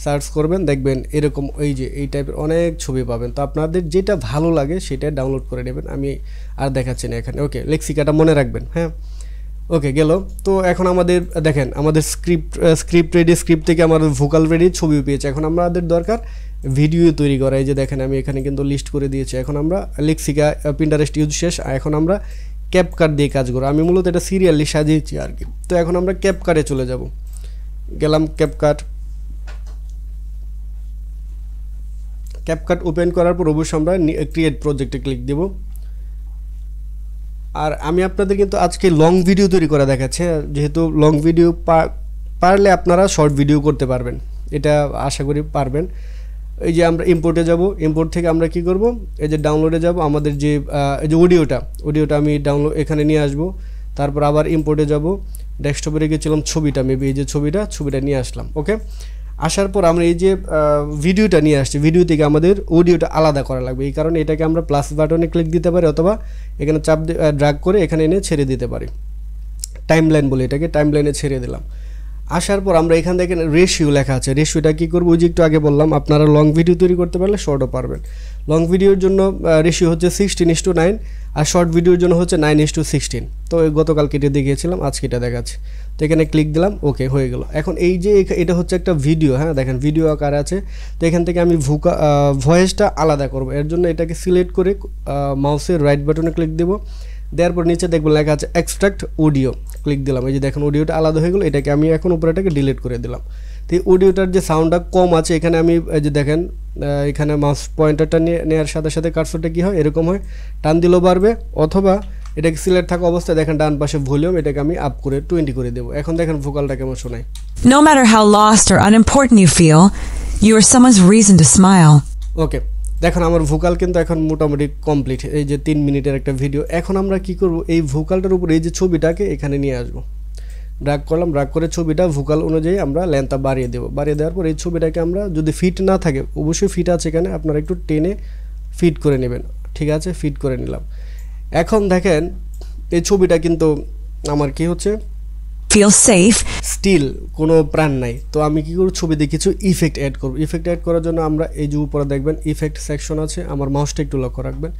সার্চ করবেন, দেখবেন এরকম এই যে এই টাইপের অনেক ছবি পাবেন। তো আপনাদের যেটা ভালো লাগে সেটা ডাউনলোড করে নেবেন, আমি আর দেখাচ্ছি না এখানে। ওকে, লেক্সিকাটা মনে রাখবেন। হ্যাঁ, ওকে গেল। তো এখন আমাদের দেখেন আমাদের স্ক্রিপ্ট রেডি, স্ক্রিপ্ট থেকে আমাদের ভোকাল রেডি, ছবিও পেয়েছে। এখন আমাদের দরকার ভিডিও তৈরি করা। এই যে দেখেন আমি এখানে কিন্তু লিস্ট করে দিয়েছি। এখন আমরা লেক্সিকা পিন্টারেস্ট ইউজ শেষ, এখন আমরা ক্যাপকাট দিয়ে কাজ করব। আমি মূলত এটা সিরিয়ালি সাজিয়েছি আর কি। তো এখন আমরা ক্যাপকাটে চলে যাব, গেলাম ক্যাপকাট ওপেন করার পর অবশ্যই আমরা ক্রিয়েট প্রজেক্টে ক্লিক দেব। আর আমি আপনাদের কিন্তু আজকে লং ভিডিও তৈরি করা দেখাচ্ছি, যেহেতু লং ভিডিও পারলে আপনারা শর্ট ভিডিও করতে পারবেন, এটা আশা করি পারবেন। এই যে আমরা ইম্পোর্টে যাব, ইম্পোর্ট থেকে আমরা কি করব, এই যে ডাউনলোডে যাব, আমাদের যে এই যে অডিওটা আমি ডাউনলোড এখানে নিয়ে আসব। তারপর আবার ইম্পোর্টে যাব, ডেস্কটপে রেখেছিলাম ছবিটা, মেবি এই যে ছবিটা নিয়ে আসলাম। ওকে, আসার পর আমরা এই যে ভিডিওটা নিয়ে আসছি, ভিডিও থেকে আমাদের অডিওটা আলাদা করা লাগবে। এই কারণে এটাকে আমরা প্লাস বাটনে ক্লিক দিতে পারি, অথবা এখানে চাপ ড্র্যাগ করে এখানে এনে ছেড়ে দিতে পারি। টাইমলাইন বলে এটাকে, টাইমলাইনে ছেড়ে দিলাম। আসার পর আমরা এখান থেকে রেশিও লেখা আছে, রেশিওটা কী করবো, ওই যে একটু আগে বললাম আপনারা লং ভিডিও তৈরি করতে পারলে শর্টও পারবেন। লং ভিডিওর জন্য রেশিও হচ্ছে 16:9, আর শর্ট ভিডিওর জন্য হচ্ছে 9:16। তো গতকাল কেটে দেখিয়েছিলাম, আজকে এটা দেখাচ্ছে। তো এখানে ক্লিক দিলাম, ওকে হয়ে গেল। এখন এই যে এটা হচ্ছে একটা ভিডিও, হ্যাঁ দেখেন ভিডিও আকার আছে। তো এখান থেকে আমি ভয়েসটা আলাদা করব, এর জন্য এটাকে সিলেক্ট করে মাউসের রাইট বাটনে ক্লিক দেবো। দেওয়ার পর নিচে দেখবো লেখা আছে এক্সট্রাক্ট অডিও, ক্লিক দিলাম। এই যে দেখেন অডিওটা আলাদা হয়ে গেলো, এটাকে আমি এখন উপরেটাকে ডিলিট করে দিলাম। তো এই অডিওটার যে সাউন্ডটা কম আছে, এখানে আমি এই যে দেখেন এখানে মাউস পয়েন্টারটা নেওয়ার সাথে সাথে কার্সরটা কী হয়, এরকম হয়, টান দিলেও বাড়বে, অথবা এটাকে সিলেক্ট থাকা অবস্থায় দেখেন ডান পাশে ভলিউম, এটাকে আমি আপ করে 20 করে দেবো। এখন দেখেন ভোকালটা কেমন শোনায়। No matter how lost or unimportant you feel, you are someone's reason to smile. ওকে, দেখেন আমার ভোকাল কিন্তু এখন মোটামুটি কমপ্লিট। এই যে 3 মিনিটের একটা ভিডিও। এখন আমরা কি করব, এই ভোকালটার উপর এই যে ছবিটাকে এখানে নিয়ে আসবো, ড্র্যাগ করলাম, ড্র্যাগ করে ছবিটা ভোকাল অনুযায়ী আমরা লেন্থটা বাড়িয়ে দেবো। বাড়িয়ে দেওয়ার পর এই ছবিটাকে আমরা যদি ফিট না থাকে, অবশ্যই ফিট আছে এখানে, আপনারা একটু টেনে ফিট করে নেবেন। ঠিক আছে, ফিট করে নিলাম। এখন দেখেন এই ছবিটা কিন্তু আমার কি হচ্ছে, Feel safe. স্টিল কোনো প্রাণ নাই। তো আমি কি করব, ছবিতে কিছু ইফেক্ট অ্যাড করব। ইফেক্ট অ্যাড করার জন্য আমরা এই যে উপরে দেখবেন ইফেক্ট সেকশন আছে, আমার মাউসটা একটু লক্ষ্য রাখবেন,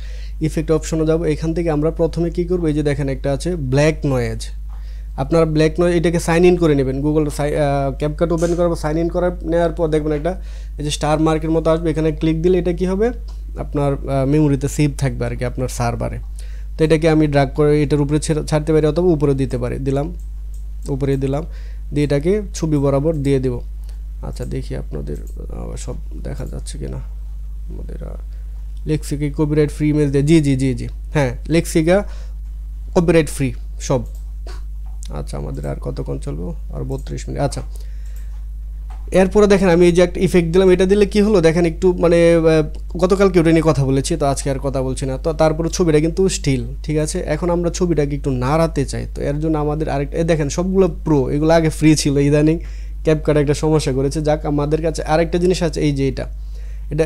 ইফেক্ট অপশনে যাব। এখান থেকে আমরা প্রথমে কি করব, এই যে দেখেন একটা আছে ব্ল্যাক নয়েজ। আপনারা ব্ল্যাক নয়েজ এটাকে সাইন ইন করে নেবেন। গুগল ক্যাপকাট ওপেন করবো, সাইন ইন করার নেওয়ার পর দেখবেন একটা এই যে স্টার মার্কের মতো আসবে, এখানে ক্লিক দিলে এটা কি হবে, আপনার মেমোরিতে সেভ থাকবে আর কি আপনার সার্ভারে। তো এটাকে আমি ড্র্যাগ করে এটার উপরে ছাড়তে পারি অথবা উপরে দিতে পারি। দিলাম, উপরে দিলাম, দিয়ে এটাকে ছবি বরাবর দিয়ে দেব। আচ্ছা দেখি আপনাদের সব দেখা যাচ্ছে কিনা। আমাদের লেক্সিকা কপিরাইট ফ্রি ইমেজ দিয়ে, জি জি জি জি হ্যাঁ, লেক্সিকা কপিরাইট ফ্রি সব। আচ্ছা আমাদের আর কতক্ষণ চলবো, আর 32 মিনিট। আচ্ছা এরপরে দেখেন আমি এই যে একটা ইফেক্ট দিলাম, এটা দিলে কি হলো দেখেন, একটু মানে গতকালকে ওটা নিয়ে কথা বলেছি, তো আজকে আর কথা বলছি না। তো তারপরে ছবিটা কিন্তু স্টিল, ঠিক আছে। এখন আমরা ছবিটাকে একটু নাড়াতে চাই, তো এর জন্য আমাদের আরেকটা দেখেন সবগুলো প্রো, এগুলো আগে ফ্রি ছিল, ইদানিং ক্যাপকাট একটা সমস্যা করেছে। যাক আমাদের কাছে আরেকটা জিনিস আছে, এই যে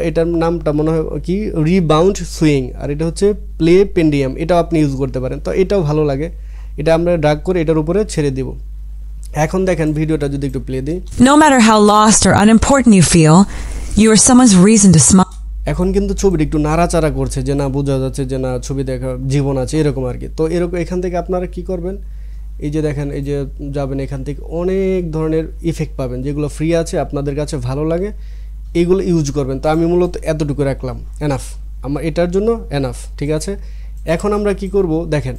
এটার নামটা মনে হয় কি রিবাউন্ড সুইং, আর এটা হচ্ছে প্লে পেন্ডিয়াম, এটাও আপনি ইউজ করতে পারেন। তো এটাও ভালো লাগে, এটা আমরা ড্র্যাগ করে এটার উপরে ছেড়ে দেব। এখন দেখেন ভিডিওটা যদি একটু প্লে দিই। No matter how lost or unimportant you feel, you are someone's reason to smile. এখন কিন্তু ছবিটা একটু নাড়াচাড়া করছে, যে না বোঝা যাচ্ছে যে না ছবি দেখা জীবন আছে এরকম আর কি। তো এরকম এখান থেকে আপনারা কি করবেন, এই যে দেখেন এই যে যাবেন, এখান থেকে অনেক ধরনের ইফেক্ট পাবেন, যেগুলো ফ্রি আছে আপনাদের কাছে ভালো লাগে, এইগুলো ইউজ করবেন। তো আমি মূলত এতটুকু রাখলাম, এনাফ আমার এটার জন্য, এনাফ। ঠিক আছে, এখন আমরা কি করব দেখেন,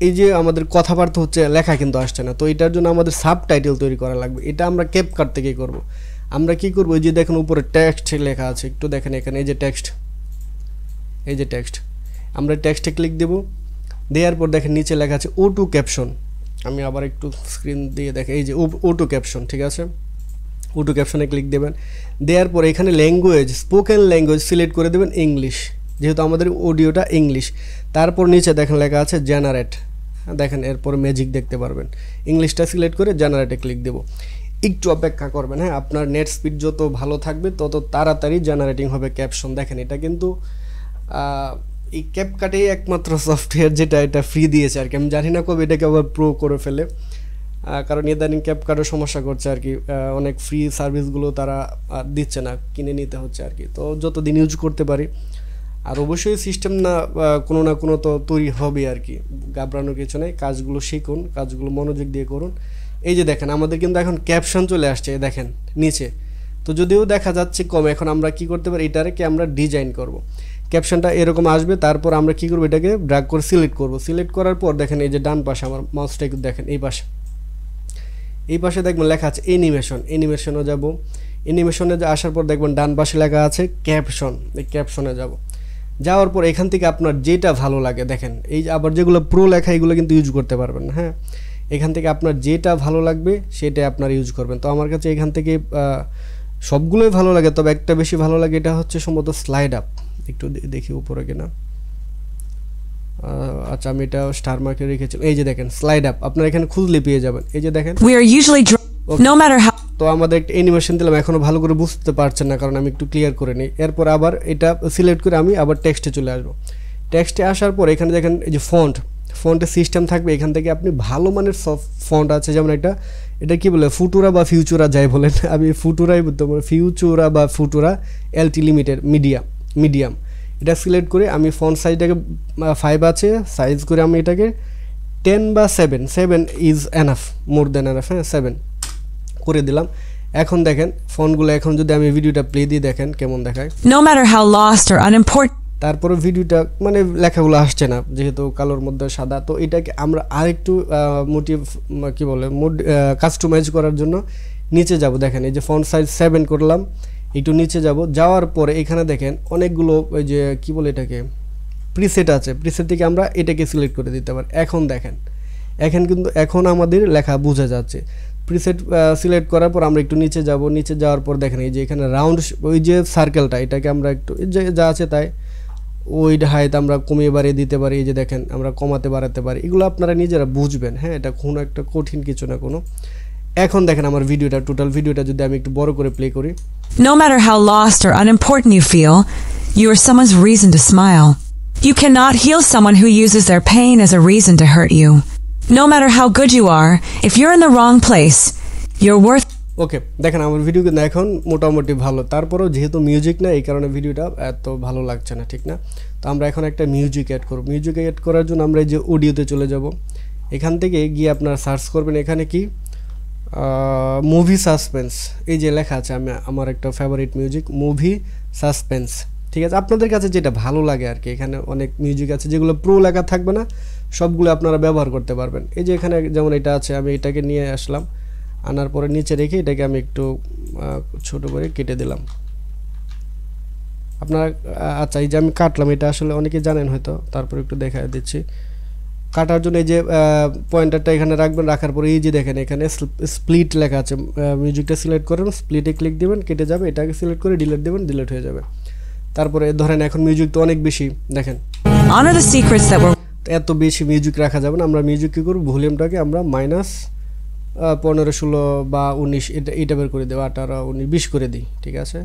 এই যে আমাদের কথাবার্তা হচ্ছে, লেখা কিন্তু আসছে না। তো এটার জন্য আমাদের সাবটাইটেল তৈরি করা লাগবে, এটা আমরা ক্যাপকাট থেকেই করব। আমরা কি করব, এই যে দেখেন উপরে টেক্সট লেখা আছে, একটু দেখেন এখানে এই যে টেক্সট, এই যে টেক্সট, আমরা টেক্সটে ক্লিক দেব। দেওয়ার পর দেখেন নিচে লেখা আছে ও টু ক্যাপশন। আমি আবার একটু স্ক্রিন দিয়ে দেখেন, এই যে ও টু ক্যাপশন, ঠিক আছে। ও টু ক্যাপশনে ক্লিক দেবেন। দেওয়ার পর এখানে ল্যাঙ্গুয়েজ, স্পোকেন ল্যাঙ্গুয়েজ সিলেক্ট করে দেবেন ইংলিশ, যেহেতু আমাদের অডিওটা ইংলিশ। তারপর নিচে দেখেন লেখা আছে জেনারেট, দেখেন এরপর ম্যাজিক দেখতে পারবেন। ইংলিশটা সিলেক্ট করে জেনারেটে ক্লিক দেব। একটু অপেক্ষা করবেন, হ্যাঁ, আপনার নেট স্পিড যত ভালো থাকবে তত তাড়াতাড়ি জেনারেটিং হবে ক্যাপশন। দেখেন এটা কিন্তু এই ক্যাপকাটেই একমাত্র সফটওয়্যার যেটা এটা ফ্রি দিয়েছে আর কি। আমি জানি না কবে এটাকে আবার প্রো করে ফেলে, কারণ ইদানিং ক্যাপকাটও সমস্যা করছে আর কি, অনেক ফ্রি সার্ভিসগুলো তারা দিচ্ছে না, কিনে নিতে হচ্ছে আর কি। তো যতদিন ইউজ করতে পারি, আর অবশ্যই সিস্টেম না কোনো না কোনো তো তৈরি হবে আর কি, ঘাবড়ানোর কিছু নেই। কাজগুলো শিখুন, কাজগুলো মনোযোগ দিয়ে করুন। এই যে দেখেন আমাদের কিন্তু এখন ক্যাপশন চলে আসছে, দেখেন নিচে। তো যদিও দেখা যাচ্ছে কম, এখন আমরা কি করতে পারি, এটাকে আমরা ডিজাইন করব। ক্যাপশনটা এরকম আসবে, তারপর আমরা কি করব, এটাকে ড্র্যাগ করে সিলেক্ট করব। সিলেক্ট করার পর দেখেন এই যে ডান পাশে আমার মাউসটা একটু দেখেন, এই পাশে দেখবেন লেখা আছে অ্যানিমেশন, অ্যানিমেশনে যাব। অ্যানিমেশনে আসার পর দেখবেন ডান পাশে লেখা আছে ক্যাপশন, এই ক্যাপশনে যাব। যাওয়ার পর এখান থেকে আপনার যেটা ভালো লাগে, দেখেন এই আবার যেগুলো প্রো লেখা এগুলো কিন্তু ইউজ করতে পারবেন, হ্যাঁ। এখান থেকে আপনার যেটা ভালো লাগবে সেটাই আপনার ইউজ করবেন। তো আমার কাছে এখান থেকে সবগুলোই ভালো লাগে, তবে একটা বেশি ভালো লাগে, এটা হচ্ছে সম্ভবত স্লাইড আপ। একটু দেখি উপরে কিনা। আচ্ছা আমি এটা স্টার মার্কে রেখেছি, এই যে দেখেন স্লাইড আপ, আপনারা এখানে খুঁজলে পেয়ে যাবেন। এই যে দেখেন We are usually no matter how. তো আমাদের একটা অ্যানিমেশন দিলাম, এখনো ভালো করে বুঝতে পারছেন না কারণ আমি একটু ক্লিয়ার করে নিই। এরপর আবার এটা সিলেক্ট করে আমি আবার টেক্সটে চলে আসবো। টেক্সটে আসার পর এখানে দেখেন এই যে ফন্টের সিস্টেম থাকবে, এখান থেকে আপনি ভালো মানের ফন্ট আছে, যেমন এটা কি বলে ফুটুরা বা ফিউচুরা যাই বলেন, আমি ফুটুরাই বলতে পারি, ফিউচুরা বা ফুটুরা এলটি লিমিটেড মিডিয়াম। এটা সিলেক্ট করে আমি ফন্ট সাইজটাকে 5 আছে, সাইজ করে আমি এটাকে 10 বা 7 is enough, more than enough, হ্যাঁ 7 করে দিলাম। এখন দেখেন ফন্টগুলো, এখন যদি আমি ভিডিওটা প্লে দিই দেখেন কেমন দেখায়। No matter how lost or unimportant. তারপরে ভিডিওটা মানে লেখাগুলো আসছে না, যেহেতু কালোর মধ্যে সাদা। তো এটাকে আমরা আরেকটু কাস্টমাইজ করার জন্য নিচে যাব। দেখেন এই যে ফন্ট সাইজ 7 করলাম, একটু নিচে যাওয়ার পরে এখানে দেখেন অনেকগুলো ওই যে কি বলে এটাকে প্রিসেট আছে, প্রিসেট থেকে আমরা এটাকে সিলেক্ট করে দিতে পারি। এখন দেখেন এখন আমাদের লেখা বোঝা যাচ্ছে। প্রিসেট সিলেক্ট করার পর আমরা একটু নিচে যাব, নিচে যাওয়ার পর দেখেন এই যে এখানে রাউন্ড ওই যে সার্কেলটা, এটাকে আমরা একটু যা আছে তাই ওই হাইট আমরা কমিয়ে বাড়িয়ে দিতে পারি। এই যে দেখেন আমরা কমাতে বাড়াতে পারি, এগুলো আপনারা নিজেরা বুঝবেন। হ্যাঁ, এটা কোনো একটা কঠিন কিছু না কোনো। এখন দেখেন আমার ভিডিওটা, টোটাল ভিডিওটা যদি আমি একটু বড় করে প্লে করি। No matter how lost or unimportant you feel, you are someone's reason to smile. You cannot heal someone who uses their pain as a reason to hurt you. No matter how good you are, if you're in the wrong place, you're worth... ওকে, দেখেন আমার video কিন্তু এখন মোটামুটি ভালো, তারপরেও যেহেতু music না এই কারণে ভিডিওটা এত ভালো লাগছে না, ঠিক না? তো আমরা এখন একটা মিউজিক অ্যাড করব। মিউজিক অ্যাড করার জন্য আমরা এই যে অডিওতে চলে যাব, এখান থেকে গিয়ে আপনারা সার্চ করবেন এখানে কি মুভি সাসপেন্স, এই যে লেখা আছে, আমার একটা ফেভারিট মিউজিক মুভি সাসপেন্স, ঠিক আছে? আপনাদের কাছে যেটা ভালো লাগে আর কি। এখানে অনেক মিউজিক আছে যেগুলো প্রো লেখা থাকবে না, সবগুলো আপনারা ব্যবহার করতে পারবেন। এই যে এখানে যেমন এটা আছে, আমি এটাকে নিয়ে আসলাম, আনার পরে নিচে রেখে এটাকে আমি একটু ছোট করে কেটে দিলাম। আপনারা আচ্ছা, এই যে আমি কাটলাম, এটা আসলে অনেকে জানেন হয়তো, তারপর একটু দেখা দিচ্ছি। কাটার জন্য এই যে পয়েন্টারটা এখানে রাখবেন, রাখার পরে এই যে দেখেন এখানে স্প্লিট লেখা আছে, মিউজিকটা সিলেক্ট করেন, স্প্লিটে ক্লিক দিবেন, কেটে যাবে, এটাকে সিলেক্ট করে ডিলিট দেবেন, ডিলিট হয়ে যাবে। তারপরে ধরেন এখন মিউজিক তো অনেক বেশি, দেখেন Honor the secrets that were... এত বেশি মিউজিক রাখা যাবে না। আমরা মিউজিক কী করব, ভলিউমটাকে আমরা -15, 16 বা 19 এটা বের করে দেবো, 18, 19, 20 করে দিই, ঠিক আছে?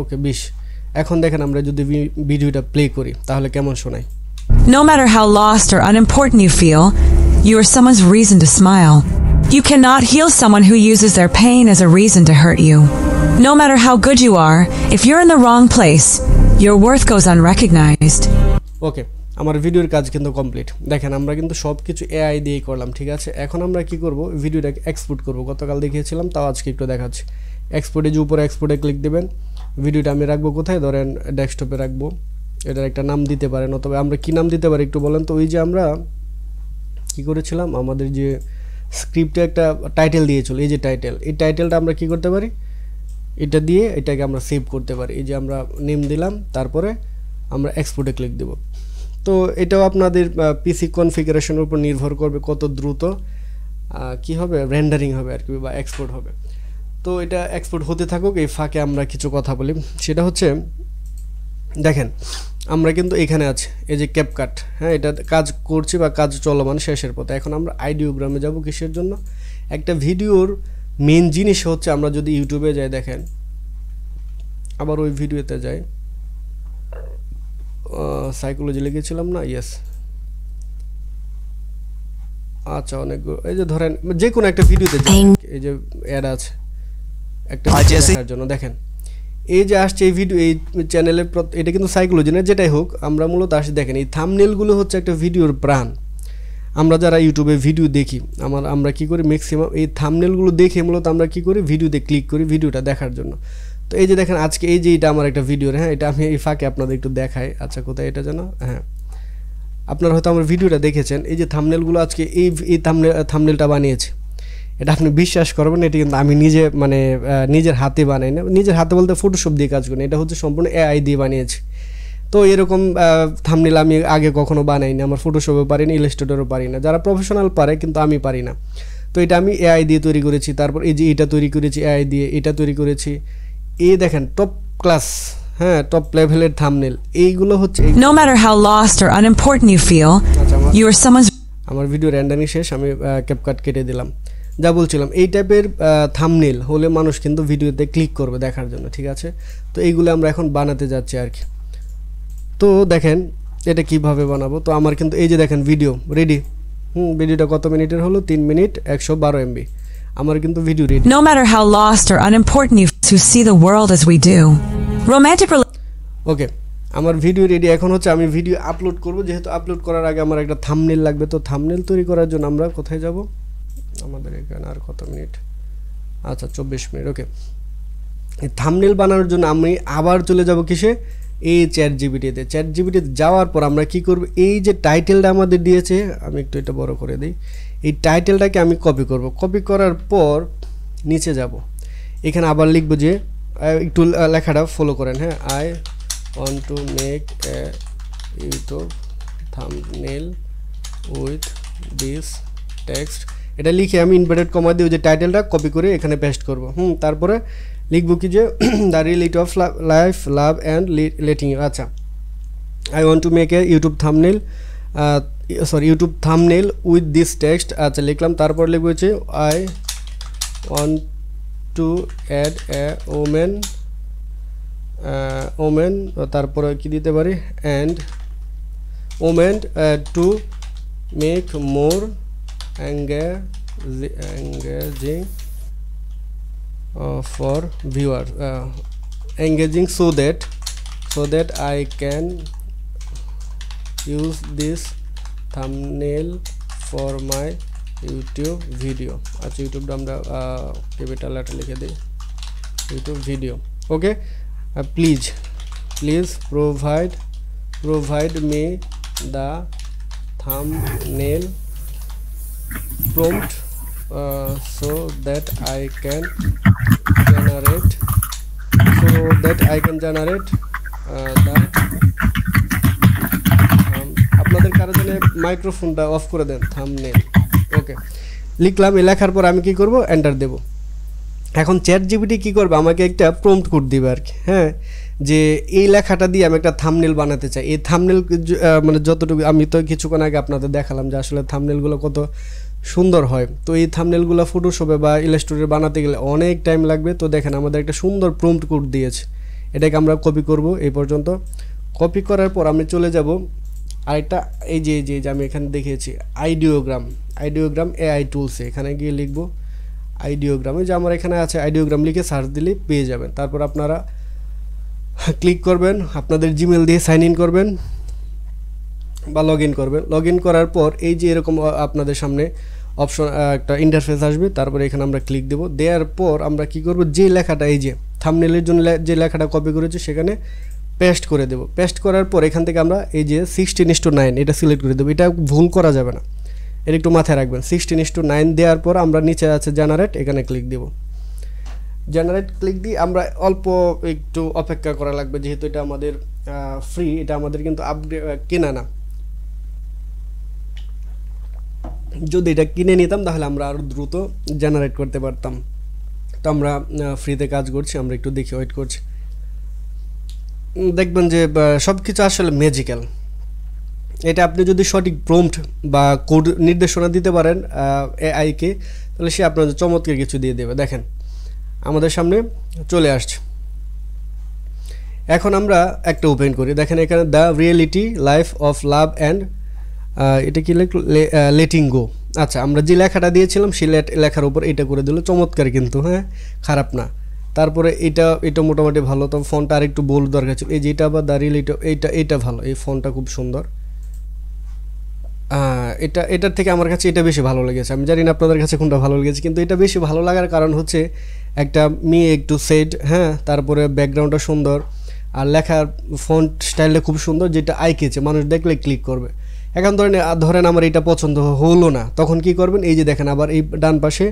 ওকে, 20। এখন দেখেন আমরা যদি ভিডিওটা প্লে করি তাহলে কেমন শোনায়। No matter how lost or unimportant you feel, you are someone's reason to smile. You cannot heal someone who uses their pain as a reason to hurt you. No matter how good you are, if you're in the wrong place, your worth goes unrecognized. ওকে, আমার ভিডিওর কাজ কিন্তু complete. দেখেন আমরা কিন্তু সব কিছু AI দিয়েই করলাম, ঠিক আছে? এখন আমরা কি করব, ভিডিওটাকে এক্সপোর্ট করব। গতকাল দেখিয়েছিলাম, তাও আজকে একটু দেখাচ্ছি। এক্সপোর্টে যে উপরে এক্সপোর্টে ক্লিক দেবেন, ভিডিওটা আমি রাখবো কোথায়, ধরেন ডেস্কটপে রাখবো। এটার একটা নাম দিতে পারেন, অথবা আমরা কি নাম দিতে পারি একটু বলেন তো? ওই যে আমরা কি করেছিলাম, আমাদের যে স্ক্রিপ্টে একটা টাইটেল দিয়েছিল, এই যে টাইটেল, এই টাইটেলটা আমরা কি করতে পারি, এটা দিয়ে এটাকে আমরা সেভ করতে পারি। এই যে আমরা নেম দিলাম, তারপরে আমরা এক্সপোর্টে ক্লিক দেব। তো এটাও আপনাদের পিসি কনফিগারেশনের উপর নির্ভর করবে কত দ্রুত কি হবে, রেন্ডারিং হবে আর কি, বা এক্সপোর্ট হবে। তো এটা এক্সপোর্ট হতে থাকুক, এই ফাঁকে আমরা কিছু কথা বলি। সেটা হচ্ছে দেখেন আমরা কিন্তু এখানে আছে এই যে ক্যাপকাট, হ্যাঁ, এটা কাজ করছি বা কাজ চলমান শেষের পথে। এখন আমরা আইডিওগ্রামে যাব, কিসের জন্য? একটা ভিডিওর মেন জিনিস হচ্ছে, আমরা যদি ইউটিউবে যাই, দেখেন আবার ওই ভিডিওতে যাই, সাইকোলজি লিখেছিলাম না, ইয়েস, আচ্ছা অনেকগুলো, এই যে ধরেন যে কোনো একটা ভিডিওতে এই যে অ্যাড আছে একটা দেখার জন্য, দেখেন এই যে আসছে এই ভিডিও, এই চ্যানেলের এটা কিন্তু সাইকোলজি না, যেটাই হোক, আমরা মূলত আসি। দেখেন এই থাম্বনেলগুলো হচ্ছে একটা ভিডিওর প্রাণ। আমরা যারা ইউটিউবে ভিডিও দেখি, আমরা কি করি, ম্যাক্সিমাম এই থাম্বনেলগুলো দেখে মূলত আমরা কি করি, ভিডিওতে ক্লিক করি ভিডিওটা দেখার জন্য। তো এই যে দেখেন আজকে এই যে এটা আমার একটা ভিডিওর, হ্যাঁ, এটা আমি এই ফাঁকে আপনাদের একটু দেখাই। আচ্ছা কোথায় এটা যেন, হ্যাঁ, আপনারা হয়তো আমার ভিডিওটা দেখেছেন। এই যে থাম্বনেলগুলো আজকে এই থাম্বনেলটা বানিয়েছে, এটা আপনি বিশ্বাস করবেন, এটা কিন্তু আমি নিজে মানে নিজের হাতে বানাই না, নিজের হাতে বলতে ফটোশপ দিয়ে কাজ করি, এটা হচ্ছে সম্পূর্ণ এআই দিয়ে বানিয়েছি। তো এরকম থাম্বনেল আমি আগে কখনো বানাইনি, আমার ফটোশপও পারি না, ইলাস্ট্রেটরও পারি না, যারা প্রফেশনাল পারে কিন্তু আমি পারি না। তো এটা আমি এআই দিয়ে তৈরি করেছি। তারপর এই যে এটা তৈরি করেছি এআই দিয়ে, এটা তৈরি করেছি। এই দেখেন টপ ক্লাস, হ্যাঁ, টপ লেভেলের থাম্বনেল, এইগুলো হচ্ছে। No matter how lost or unimportant you feel, you are someone's... আমার ভিডিও র্যান্ডামিং শেষ, আমি ক্যাপকাট কেটে দিলাম। যা বলছিলাম, এই টাইপের থাম্বনেল হলে মানুষ কিন্তু ভিডিওতে ক্লিক করবে দেখার জন্য, ঠিক আছে? তো এইগুলো আমরা এখন বানাতে যাচ্ছি আর কি। তো দেখেন এটা কিভাবে বানাবো। তো আমার কিন্তু এই যে দেখেন ভিডিও রেডি। ভিডিওটা কত মিনিটের হলো, 3 মিনিট 112 MB। আমার কিন্তু video ready. No matter how lost or unimportant you to see the world as we do. Romantic... ওকে, আমার ভিডিও রেডি। এখন হচ্ছে আমি ভিডিও আপলোড করব, যেহেতু আপলোড করার আগে আমার একটা থাম্বনেল লাগবে। তো থাম্বনেল তৈরি করার জন্য আমরা কোথায় যাব, আমাদের এখানে আর কত মিনিট, আচ্ছা 24 মিনিট। ওকে, এই থাম্বনেল বানানোর জন্য আমি আবার চলে যাব কিসে, এই চ্যাটজিপিটিতে। চ্যাটজিপিটিতে যাওয়ার পর আমরা কি করব, এই যে টাইটেলটা আমাদের দিয়েছে, আমি একটু এটা বড় করে দিই, এই টাইটেলটাকে আমি কপি করব। কপি করার পর নিচে যাব, এখানে আবার লিখব যে, একটু লেখাটা ফলো করেন, হ্যাঁ, I want to make a YouTube thumbnail with this text, এটা লিখে আমি ইনভার্টেড কমা দিয়ে যে টাইটেলটা কপি করে এখানে পেস্ট করব। তারপরে লিখব কি যে the reality of life love and letting you. আচ্ছা, I want to make a YouTube thumbnail with this text. আচ্ছা লিখলাম, তারপর লিখব হচ্ছে I want to add a women, তারপরে কি দিতে পারি, and women to make more engaging for viewers, engaging so that I can use this thumbnail for my YouTube video। আচ্ছা ইউটিউবটা আমরা ক্যাপিটাল লেটার লিখে দিই, YouTube video. Okay, please provide me the thumbnail prompt so that I can generate the আপনাদের কারো জন্য মাইক্রোফোনটা of করে দেন, thumbnail. ওকে লিখলাম, এই লেখার পর আমি কি করব, এন্টার দেব। এখন চ্যাট জিপিটি কি করবে, আমাকে একটা প্রম্পট কোড দিবে আর কি, হ্যাঁ, যে এই লেখাটা দিয়ে আমি একটা থাম্বনেল বানাতে চাই। এই থাম্বনেল মানে যতটুকু আমি তো কিছুক্ষণ আগে আপনাদের দেখালাম যে আসলে থাম্বনেলগুলো কত সুন্দর হয়। তো এই থাম্বনেলগুলো ফটোশপে বা ইলাস্ট্রেটরে বানাতে গেলে অনেক টাইম লাগবে। তো দেখেন আমাদের একটা সুন্দর প্রম্পট কোড দিয়েছে, এটাকে আমরা কপি করব। এই পর্যন্ত কপি করার পর আমি চলে যাব আরেকটা, এই যে আমি এখানে দেখিয়েছি আইডিওগ্রাম এআই টুলসে, এখানে গিয়ে লিখব আইডিওগ্রামে, যে আমার এখানে আছে আইডিওগ্রাম, লিখে সার্চ দিলে পেয়ে যাবেন। তারপর আপনারা ক্লিক করবেন, আপনাদের জিমেল দিয়ে সাইন ইন করবেন বা লগ ইন করবেন। লগ ইন করার পর এই যে এরকম আপনাদের সামনে অপশন একটা ইন্টারফেস আসবে, তারপরে এখানে আমরা ক্লিক দেব। দেওয়ার পর আমরা কি করব, যে লেখাটা এই যে থাম্বনেলের জন্য যে লেখাটা কপি করেছি সেখানে পেস্ট করে দেব। পেস্ট করার পর এখান থেকে আমরা এই যে 16:9 এটা সিলেক্ট করে দেবো, এটা ভুল করা যাবে না, এটা একটু মাথায় রাখবেন। 16:9 দেওয়ার পর আমরা নিচে আছে জেনারেট, এখানে ক্লিক দেব। জেনারেট ক্লিক দিয়ে আমরা অল্প একটু অপেক্ষা করা লাগবে, যেহেতু এটা আমাদের ফ্রি, এটা আমাদের কিন্তু আপগ্রেড কেনা না। যদি এটা কিনে নিতাম তাহলে আমরা আরও দ্রুত জেনারেট করতে পারতাম। তো আমরা ফ্রিতে কাজ করছি, আমরা একটু দেখি, ওয়েট করছি। দেখবেন যে সব কিছু আসলে ম্যাজিক্যাল। এটা আপনি যদি সঠিক প্রম্পট বা কোড নির্দেশনা দিতে পারেন এআইকে, তাহলে সে আপনাদের চমৎকার কিছু দিয়ে দেবে। দেখেন আমাদের সামনে চলে আসছে। এখন আমরা একটা ওপেন করি, দেখেন এখানে the reality life of love and এটা কি লেটিং গো। আচ্ছা, আমরা যে লেখাটা দিয়েছিলাম সেই লেখার উপর এটা করে দিল, চমৎকার কিন্তু, হ্যাঁ খারাপ না। তারপরে এটা মোটামুটি ভালো, তো ফন্টটা আর একটু বোল্ড দরকার ছিল। এই যে এটা আবার দ্য রিয়েলিটি, এইটা ভালো, এই ফন্টটা খুব সুন্দর। এটার থেকে আমার কাছে এটা বেশি ভালো লেগেছে। আমি জানি না আপনাদের কাছে কোনটা ভালো লেগেছে, কিন্তু এটা বেশি ভালো লাগার কারণ হচ্ছে একটা মেয়ে একটু সেট, হ্যাঁ, তারপরে ব্যাকগ্রাউন্ডটা সুন্দর আর লেখার ফন্ট স্টাইলটা খুব সুন্দর, যেটা আইকেছে, মানুষ দেখলে ক্লিক করবে। এখন ধরেন আমার এটা পছন্দ হলো না, তখন কি করবেন, এই যে দেখেন আবার এই ডান পাশে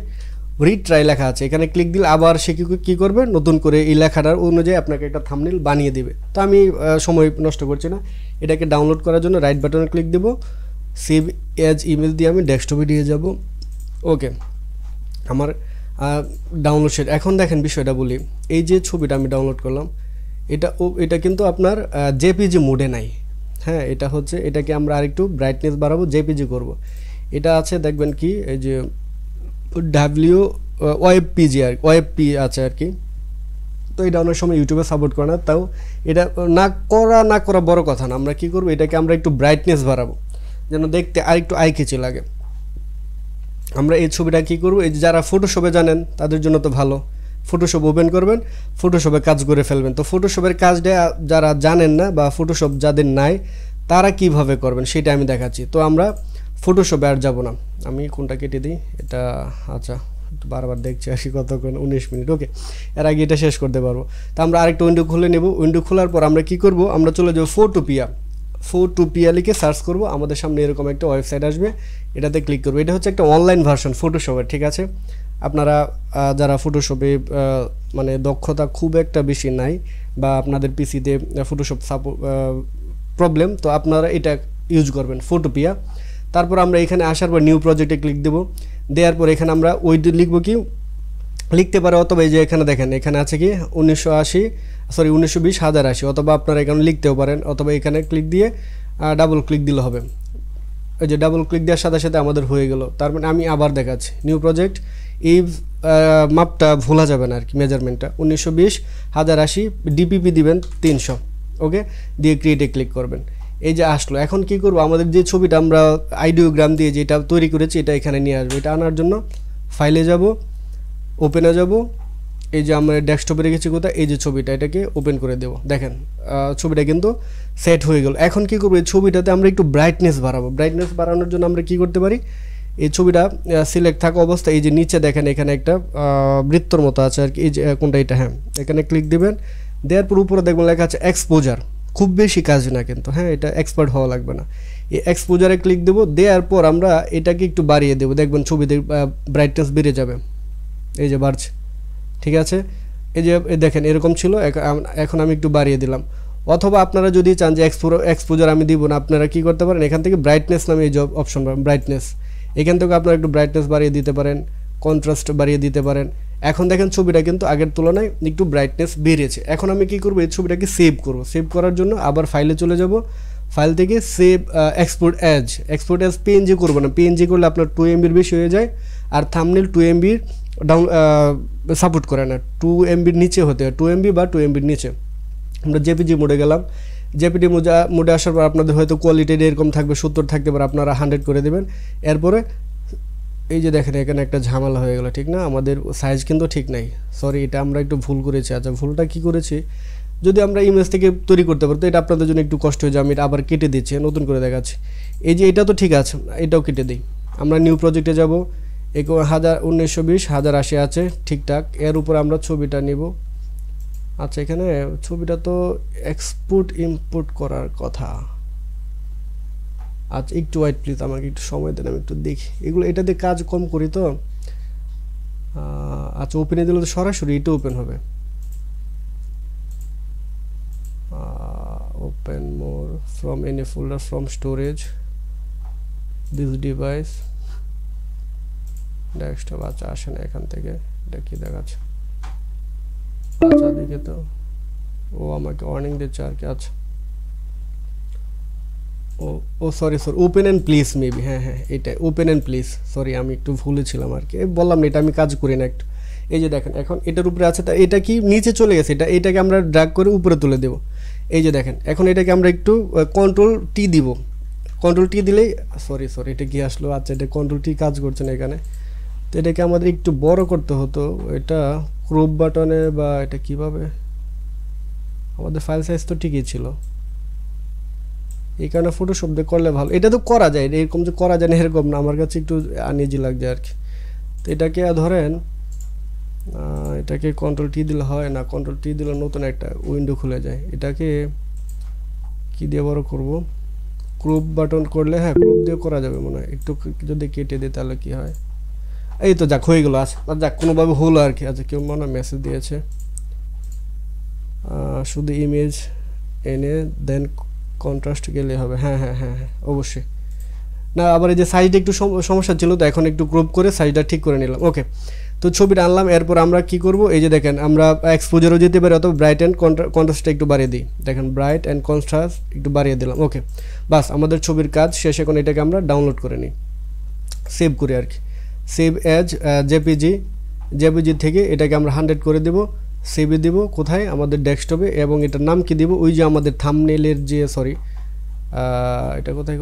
রিট্রাই লেখা আছে, এখানে ক্লিক দিলে আবার সে কী করবে, নতুন করে এই লেখাটার অনুযায়ী আপনাকে একটা থাম্বনেল বানিয়ে দেবে। তো আমি সময় নষ্ট করছি না, এটাকে ডাউনলোড করার জন্য রাইট বাটনে ক্লিক দেবো, সেভ এজ ইমেল দিয়ে আমি ডেস্কটপে দিয়ে যাব। ওকে, আমার ডাউনলোড শেট। এখন দেখেন বিষয়টা বলি, এই যে ছবিটা আমি ডাউনলোড করলাম, এটা কিন্তু আপনার জেপিজি মোডে নাই, হ্যাঁ, এটা হচ্ছে, এটাকে আমরা আরেকটু ব্রাইটনেস বাড়াবো, জেপিজি করব। এটা আছে দেখবেন কি, এই যে ওয়েবপি আছে আর কি। তো এটা অনেক সময় ইউটিউবে সাপোর্ট করে না, তাও এটা না করা বড় কথা না। আমরা কি করব, এটাকে আমরা একটু ব্রাইটনেস বাড়াবো যেন দেখতে আরেকটু আইকেচি লাগে। আমরা এই ছবিটা কি করব, এই যারা ফটোশপে জানেন তাদের জন্য তো ভালো, ফটোশপ ওপেন করবেন, ফটোশপে কাজ করে ফেলবেন। তো ফটোশপের কাজটা যারা জানেন না বা ফটোশপ যাদের নাই তারা কিভাবে করবেন সেটা আমি দেখাচ্ছি। তো আমরা ফটোশপে আর যাব না, আমি কোনটা কেটে দিই, এটা আচ্ছা বারবার দেখছি আর কি, কতক্ষণ 19 মিনিট। ওকে, এর আগে এটা শেষ করতে পারবো। তো আমরা আরেকটা উইন্ডো খুলে নেব। উইন্ডো খোলার পর আমরা কি করব, আমরা চলে যাব ফটোপিয়া লিখে সার্চ করব, আমাদের সামনে এরকম একটা ওয়েবসাইট আসবে, এটাতে ক্লিক করব। এটা হচ্ছে একটা অনলাইন ভার্সন ফটোশপের, ঠিক আছে। আপনারা যারা ফটোশপে মানে দক্ষতা খুব একটা বেশি নাই বা আপনাদের পিসিতে ফটোশপ প্রবলেম, তো আপনারা এটা ইউজ করবেন, ফটোপিয়া। তারপর আমরা এখানে আসার পর নিউ প্রজেক্টে ক্লিক দেবো, দেওয়ার পর এখানে আমরা ওইটি লিখবো কি লিখতে পারে, অথবা এই যে এখানে দেখেন এখানে আছে কি 1920 অথবা আপনারা এখানে লিখতেও পারেন, অথবা এখানে ক্লিক দিয়ে ডাবল ক্লিক দিলে হবে। এই যে ডাবল ক্লিক দেওয়ার সাথে সাথে আমাদের হয়ে গেল। তার মানে আমি আবার দেখাচ্ছি নিউ প্রজেক্ট, এই মাপটা ভোলা যাবে না আর কি, মেজারমেন্টটা 1920 ডিপিপি দিবেন 300, ওকে, দিয়ে ক্রিয়েটে ক্লিক করবেন। এই যে আসলো। এখন কি করব, আমাদের যে ছবিটা আমরা আইডিওগ্রাম দিয়ে যেটা তৈরি করেছি এটা এখানে নিয়ে আসবো। এটা আনার জন্য ফাইলে যাব, ওপেনে যাব, এই যে আমরা ডেস্কটপে রেখেছি কোথায়, এই যে ছবিটা, এটাকে ওপেন করে দেব। দেখেন ছবিটা কিন্তু সেট হয়ে গেল। এখন কি করব, এই ছবিটাতে আমরা একটু ব্রাইটনেস বাড়াবো। ব্রাইটনেস বাড়ানোর জন্য আমরা কি করতে পারি, এই ছবিটা সিলেক্ট থাকা অবস্থায় এই যে নিচে দেখেন এখানে একটা বৃত্তর মতো আছে আর কি, এই যে কোনটা, এটা, হ্যাঁ, এখানে ক্লিক দিবেন। দেওয়ার পর উপরে দেখবেন লেখা আছে এক্সপোজার, খুব বেশি কাজ না কিন্তু, হ্যাঁ, এটা এক্সপার্ট হওয়া লাগবে না। এই এক্সপোজারে ক্লিক দেবো, দেওয়ার পর আমরা এটাকে একটু বাড়িয়ে দেবো, দেখবেন ছবিতে ব্রাইটনেস বেড়ে যাবে, এই যে বাড়ছে, ঠিক আছে। এই যে দেখেন এরকম ছিল, এখন আমি একটু বাড়িয়ে দিলাম। অথবা আপনারা যদি চান যে এক্সপোজার আমি দিব না, আপনারা কি করতে পারেন, এখান থেকে ব্রাইটনেস নামে এই যে অপশন, ব্রাইটনেস, এখান থেকে আপনারা একটু ব্রাইটনেস বাড়িয়ে দিতে পারেন, কন্ট্রাস্ট বাড়িয়ে দিতে পারেন। এখন দেখেন ছবিটা কিন্তু আগের তুলনায় একটু ব্রাইটনেস বেড়েছে। এখন আমি কি করব, এই ছবিটাকে সেভ করব। সেভ করার জন্য আবার ফাইলে চলে যাব, ফাইল থেকে সেভ এক্সপোর্ট অ্যাজ পিএনজি করবো না, পিএনজি করলে আপনার 2 MBর বেশি হয়ে যায়, আর থাম্বনেল 2 MBর সাপোর্ট করে না, 2 MBর নিচে হতে হয়, 2 MB বা 2 MBর নিচে। আমরা জেপিজি মোডে গেলাম, জেপিজি মোডে আসার পর আপনাদের হয়তো কোয়ালিটি এরকম থাকবে, 70 থাকতে পারে, আপনারা 100 করে দেবেন। এরপরে এই যে দেখেন এখানে একটা ঝামেলা হয়ে গেল, ঠিক না, আমাদের সাইজ কিন্তু ঠিক নাই, সরি, এটা আমরা একটু ভুল করেছি। আচ্ছা, ভুলটা কি করেছি, যদি আমরা ইমেজ থেকে তৈরি করতে পারতো, এটা আপনাদের জন্য একটু কষ্ট হয়ে যায়, আমি এটা আবার কেটে দিচ্ছি, নতুন করে দেখাচ্ছি। এই যে এটা তো ঠিক আছে, এটাও কেটে দিই। আমরা নিউ প্রজেক্টে যাব, 1920 আছে ঠিকঠাক, এর উপর আমরা ছবিটা নিব। আচ্ছা, এখানে ছবিটা তো এক্সপোর্ট ইম্পোর্ট করার কথা। আচ্ছা, একটু ওয়েট প্লিজ, আমাকে একটু সময় দেন, আমি একটু দেখি এগুলো, এটাতে কাজ কম করি তো। আচ্ছা, ওপেনে দিলে তো সরাসরি এটা ওপেন হবে। Open more from any folder from storage this device desktop. আচ্ছা, আসে না এখান থেকে, এটা কি দেখাচ্ছে, আচ্ছা দেখে তো, ও আমাকে ওয়ার্নিং দিচ্ছে আর কি। আচ্ছা, oh sorry open and please maybe, হ্যাঁ, এটা ওপেন অ্যান্ড প্লিজ, সরি আমি একটু ভুলেছিলাম আর কি, বললাম না এটা আমি কাজ করি না একটু। এই যে দেখেন এখন এটার উপরে আছে, তা এটা কি নিচে চলে গেছে, এটাকে আমরা ড্র্যাগ করে উপরে তুলে দেব। এই যে দেখেন এখন এটাকে আমরা একটু কন্ট্রোল টি দিব, কন্ট্রোল টি দিলেই, সরি এটা কি আসলো, আচ্ছা এটা কন্ট্রোল টি কাজ করছে না এখানে, তো এটাকে আমাদের একটু বড় করতে হতো, এটা ক্রপ বাটনে বা এটা কিভাবে, আমাদের ফাইল সাইজ তো ঠিকই ছিল, এই কারণে ফটোশপ দিয়ে করলে ভালো। এটা তো করা যায়, এরকম যে করা যায় না এরকম না, আমার কাছে একটু আনইজি লাগছে আর কি। তো এটাকে ধরেন, এটাকে কন্ট্রোল টি দিলে হয় না, কন্ট্রোল টি দিলে নতুন একটা উইন্ডো খুলে যায়। এটাকে কি দিয়ে বড় করব, ক্রপ বাটন করলে, হ্যাঁ ক্রপ দিয়ে করা যাবে মনে হয়, একটু যদি কেটে দিই তাহলে কি হয়। এই তো যাক হয়ে গেলো, আচ্ছা যাক কোনোভাবে হলো আর কি। আচ্ছা, কেউ মনে হয় মেসেজ দিয়েছে, শুধু ইমেজ এনে দেন কন্ট্রাস্ট গেলে হবে, হ্যাঁ অবশ্যই। না আবার এই যে সাইজটা একটু সমস্যা ছিল, তো এখন একটু ক্রপ করে সাইজটা ঠিক করে নিলাম। ওকে, তো ছবিটা আনলাম, এরপর আমরা কি করব, এই যে দেখেন আমরা এক্সপোজারও যেতে পারি, অথবা ব্রাইট অ্যান্ড কন্ট্রাস্টটা একটু বাড়িয়ে দিই, দেখেন ব্রাইট অ্যান্ড কন্ট্রাস্ট একটু বাড়িয়ে দিলাম। ওকে, বাস আমাদের ছবির কাজ শেষ। এখন এটাকে আমরা ডাউনলোড করে নিই, সেভ করি আর কি, সেভ অ্যাজ জেপিজি থেকে এটাকে আমরা 100 করে দেব, সেভে দেব কোথায়, আমাদের ডেস্কটপে, এবং এটার নাম কি দেব, ওই যে আমাদের থাম্বনেলের যে, সরি এটা কোথায়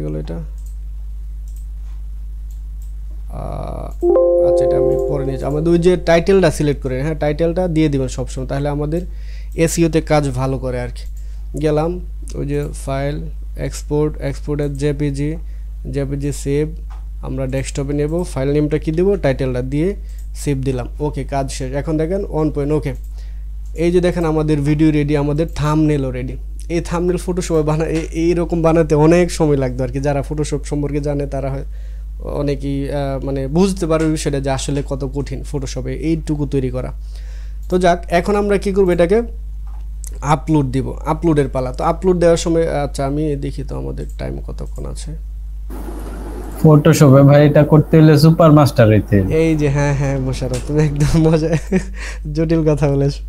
গেল এটা, আচ্ছা এটা আমি পরে নিয়েছি, আমাদের ওই যে টাইটেলটা সিলেক্ট করে, হ্যাঁ টাইটেলটা দিয়ে দেবেন সবসময়, তাহলে আমাদের এসইওতে কাজ ভালো করে আর কি। গেলাম ওই যে ফাইল এক্সপোর্টের জেপিজি সেভ, আমরা ডেস্কটপে নেব, ফাইল নেমটা কি দেবো, টাইটেলটা দিয়ে সেভ দিলাম। ওকে, কাজ শেষ। এখন দেখেন অন পয়েন্ট। ওকে, এই যে দেখেন আমাদের ভিডিও রেডি, আমাদের থাম্বনেলও রেডি। এই থাম্বনেল ফটোশপ এইরকম বানাতে অনেক সময় লাগতো আর কি, যারা ফটোশপ সম্পর্কে জানে তারা হয় অনেকেই মানে বুঝতে পারবে বিষয়টা যে আসলে কত কঠিন ফটোশপে এইটুকু তৈরি করা। তো যাক, এখন আমরা কি করব, এটাকে আপলোড দিব, আপলোডের পালা। তো আপলোড দেওয়ার সময় আচ্ছা আমি দেখি তো আমাদের টাইম কতক্ষণ আছে। ফটোশপে ভাই এটা করতে হলে সুপার মাস্টার হইতে হবে। এই যে হ্যাঁ হ্যাঁ মোশাররফ, তুমি একদম মজা জটিল কথা বলেছো।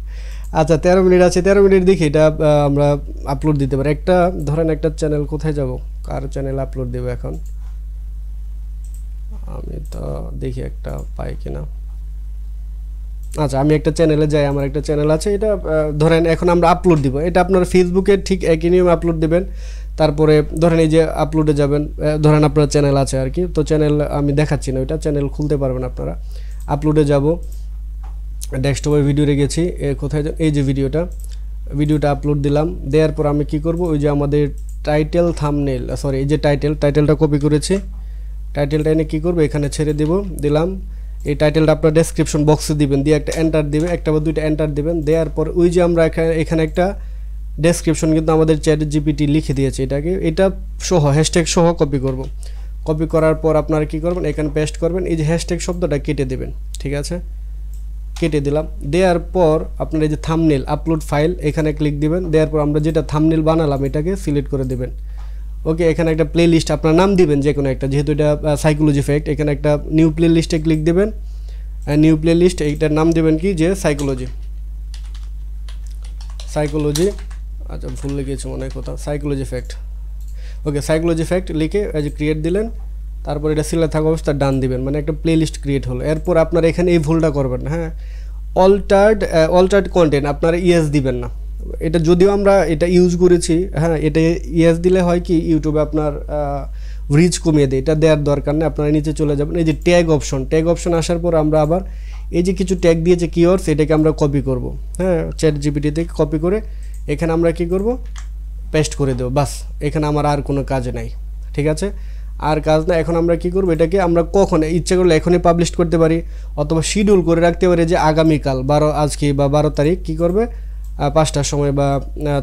আচ্ছা 13 মিনিট আছে, 13 মিনিট দেখি এটা আমরা আপলোড দিতে পারি। একটা ধরেন একটা চ্যানেল, কোথায় যাব, কার চ্যানেল আপলোড দেব এখন, আমি তো দেখি একটা পাই কিনা। আচ্ছা আমি একটা চ্যানেলে যাই, আমার একটা চ্যানেল আছে, এটা ধরেন এখন আমরা আপলোড দিব। এটা আপনারা ফেসবুকে ঠিক একই নিয়মে আপলোড দিবেন। তারপরে ধরেন এই যে আপলোডে যাবেন, ধরেন আপনার চ্যানেল আছে আর কি, তো চ্যানেল আমি দেখাচ্ছি না, ওইটা চ্যানেল খুলতে পারবেন আপনারা। আপলোডে যাব, ডেস্কটপে ভিডিওতে গেছি, কোথায় এই যে ভিডিওটা আপলোড দিলাম। দেওয়ার পর আমি কি করব, ওই যে আমাদের টাইটেল থাম্বনেল, সরি এই যে টাইটেলটা কপি করেছি, টাইটেলটা এনে কী করবো এখানে ছেড়ে দিলাম। এই টাইটেলটা আপনার ডেসক্রিপশন বক্সে দিবেন, দিয়ে একটা এন্টার দিবে, একটা বা দুইটা এন্টার দিবেন। দেওয়ার পর ওই যে আমরা এখানে একটা ডেসক্রিপশন কিন্তু আমাদের চ্যাট জিপিটি লিখে দিয়েছে, এটা সহ হ্যাশট্যাগ সহ কপি করব। কপি করার পর আপনারা কী করবেন, এখানে পেস্ট করবেন, এই যে হ্যাশট্যাগ শব্দটা কেটে দেবেন, ঠিক আছে, কেটে দিলাম। দেওয়ার পর আপনার এই যে থাম্বনেল আপলোড ফাইল, এখানে ক্লিক দিবেন। দেওয়ার পর আমরা যেটা থাম্বনেল বানালাম এটাকে সিলেক্ট করে দেবেন। ওকে, এখানে একটা প্লে লিস্ট আপনার নাম দিবেন যে কোনো একটা, যেহেতু এটা সাইকোলজি ফ্যাক্ট, এখানে একটা নিউ প্লে লিস্টে ক্লিক দেবেন। নিউ প্লে লিস্ট, এইটার নাম দেবেন কি যে সাইকোলজি, আচ্ছা ভুল লিখেছি মনে হয় কোথাও, সাইকোলজি ফ্যাক্ট। ওকে, সাইকোলজি ফ্যাক্ট লিখে এই যে ক্রিয়েট দিলেন, তারপর এটা সিলেক্ট থাকা অবস্থা ডান দিবেন, মানে একটা প্লে লিস্ট ক্রিয়েট হলো। এরপর আপনার এখানে এই ভুলটা করবেন না, হ্যাঁ, অল্টার্ড কন্টেন্ট আপনারা ইয়েস দিবেন না। এটা যদিও আমরা এটা ইউজ করেছি, হ্যাঁ, এটা ইয়েস দিলে হয় কি ইউটিউবে আপনার রিচ কমিয়ে দেয়, এটা দেওয়ার দরকার নেই। আপনারা নিচে চলে যাবেন, এই যে ট্যাগ অপশন আসার পর আমরা আবার এই যে কিছু ট্যাগ দিয়েছে কিওয়ার্ডস, এটাকে আমরা কপি করব, হ্যাঁ, চ্যাট জিপিটি থেকে কপি করে এখানে আমরা কি করব, পেস্ট করে দেবো। বাস, এখানে আমার আর কোনো কাজ নাই, ঠিক আছে, আর কাজ না। এখন আমরা কি করব, এটাকে আমরা কখন ইচ্ছে করলে এখনই পাবলিশ করতে পারি, অথবা শিডিউল করে রাখতে পারি যে আগামীকাল আজকে বা 12 তারিখ কী করবে, 5টার সময় বা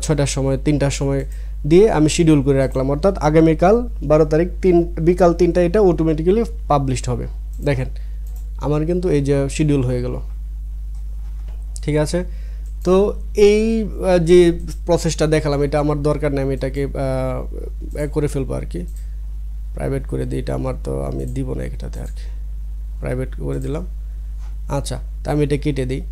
6টার সময় 3টার সময় দিয়ে আমি শিডিউল করে রাখলাম, অর্থাৎ আগামীকাল 12 তারিখ বিকাল 3টায় এটা অটোমেটিক্যালি পাবলিশড হবে। দেখেন আমার কিন্তু এই যে শিডিউল হয়ে গেল, ঠিক আছে। তো এই যে প্রসেসটা দেখালাম, এটা আমার দরকার নেই, আমি এটাকে করে ফেলবো আর কি, প্রাইভেট করে দিই। এটা আমার তো আমি দিব না এটাতে আর কি, প্রাইভেট করে দিলাম। আচ্ছা, তা আমি এটা কেটে দিই।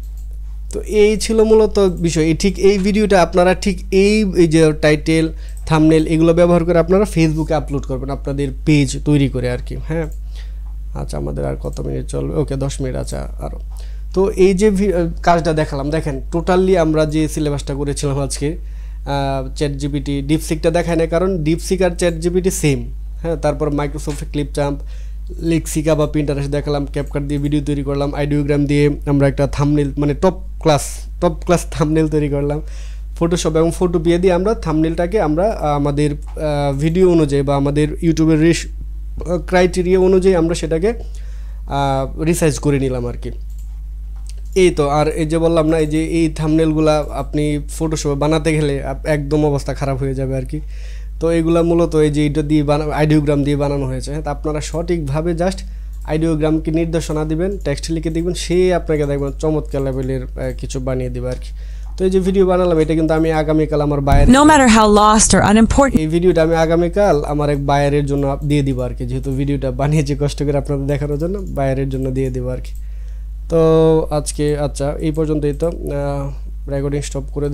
তো এই ছিল মূলত বিষয়। ঠিক এই ভিডিওটা আপনারা ঠিক এই যে টাইটেল থাম্বনেল এগুলো ব্যবহার করে আপনারা ফেসবুকে আপলোড করবেন, আপনাদের পেজ তৈরি করে আর কি, হ্যাঁ। আচ্ছা আমাদের আর কত মিনিট চলবে, ওকে 10 মিনিট আছে আরও। তো এই যে কাজটা দেখালাম, দেখেন টোটালি আমরা যে সিলেবাসটা করেছিলাম আজকে, চ্যাট জিপিটি ডিপসিকটা দেখায় না, কারণ ডিপসিক আর চ্যাট জিপিটি সেম, হ্যাঁ। তারপর মাইক্রোসফট ক্লিপচাম্প, লেক্সিকা বা পিন্টারেস্ট দেখালাম, ক্যাপকাট দিয়ে ভিডিও তৈরি করলাম, আইডিওগ্রাম দিয়ে আমরা একটা থাম্বনেল মানে টপ ক্লাস থাম্বনেল তৈরি করলাম, ফটোশপ এবং ফটোপিয়া দিয়ে আমরা থাম্বনেলটাকে আমরা আমাদের ভিডিও অনুযায়ী বা আমাদের ইউটিউবের ক্রাইটেরিয়া অনুযায়ী আমরা সেটাকে রিসাইজ করে নিলাম আর কি। এই তো, আর এই যে বললাম না, এই যে এই থাম্বনেলগুলা আপনি ফটোশপে বানাতে গেলে একদম অবস্থা খারাপ হয়ে যাবে আর কি। তো এগুলা মূলত এই যে এটা দিয়ে আইডিওগ্রাম দিয়ে বানানো হয়েছে, হ্যাঁ। তো আপনারা সঠিকভাবে জাস্ট আইডিওগ্রামকে নির্দেশনা দিবেন, টেক্সট লিখে দিবেন, সে আপনাকে দেখবেন চমৎকার লেভেলের কিছু বানিয়ে দেবে আর কি। তো এই যে ভিডিও বানালাম, এটা কিন্তু আমি আগামীকাল আমার বায়ের, No matter how lost or unimportant, এই ভিডিওটা আমি আগামীকাল আমার এক বায়ারের জন্য দিয়ে দিব আর কি, যেহেতু ভিডিওটা বানিয়েছি কষ্ট করে আপনাদের দেখানোর জন্য, বায়ারের জন্য দিয়ে দেবো আর কি। তো আজকে আচ্ছা এই পর্যন্তই, তো রেকর্ডিং স্টপ করে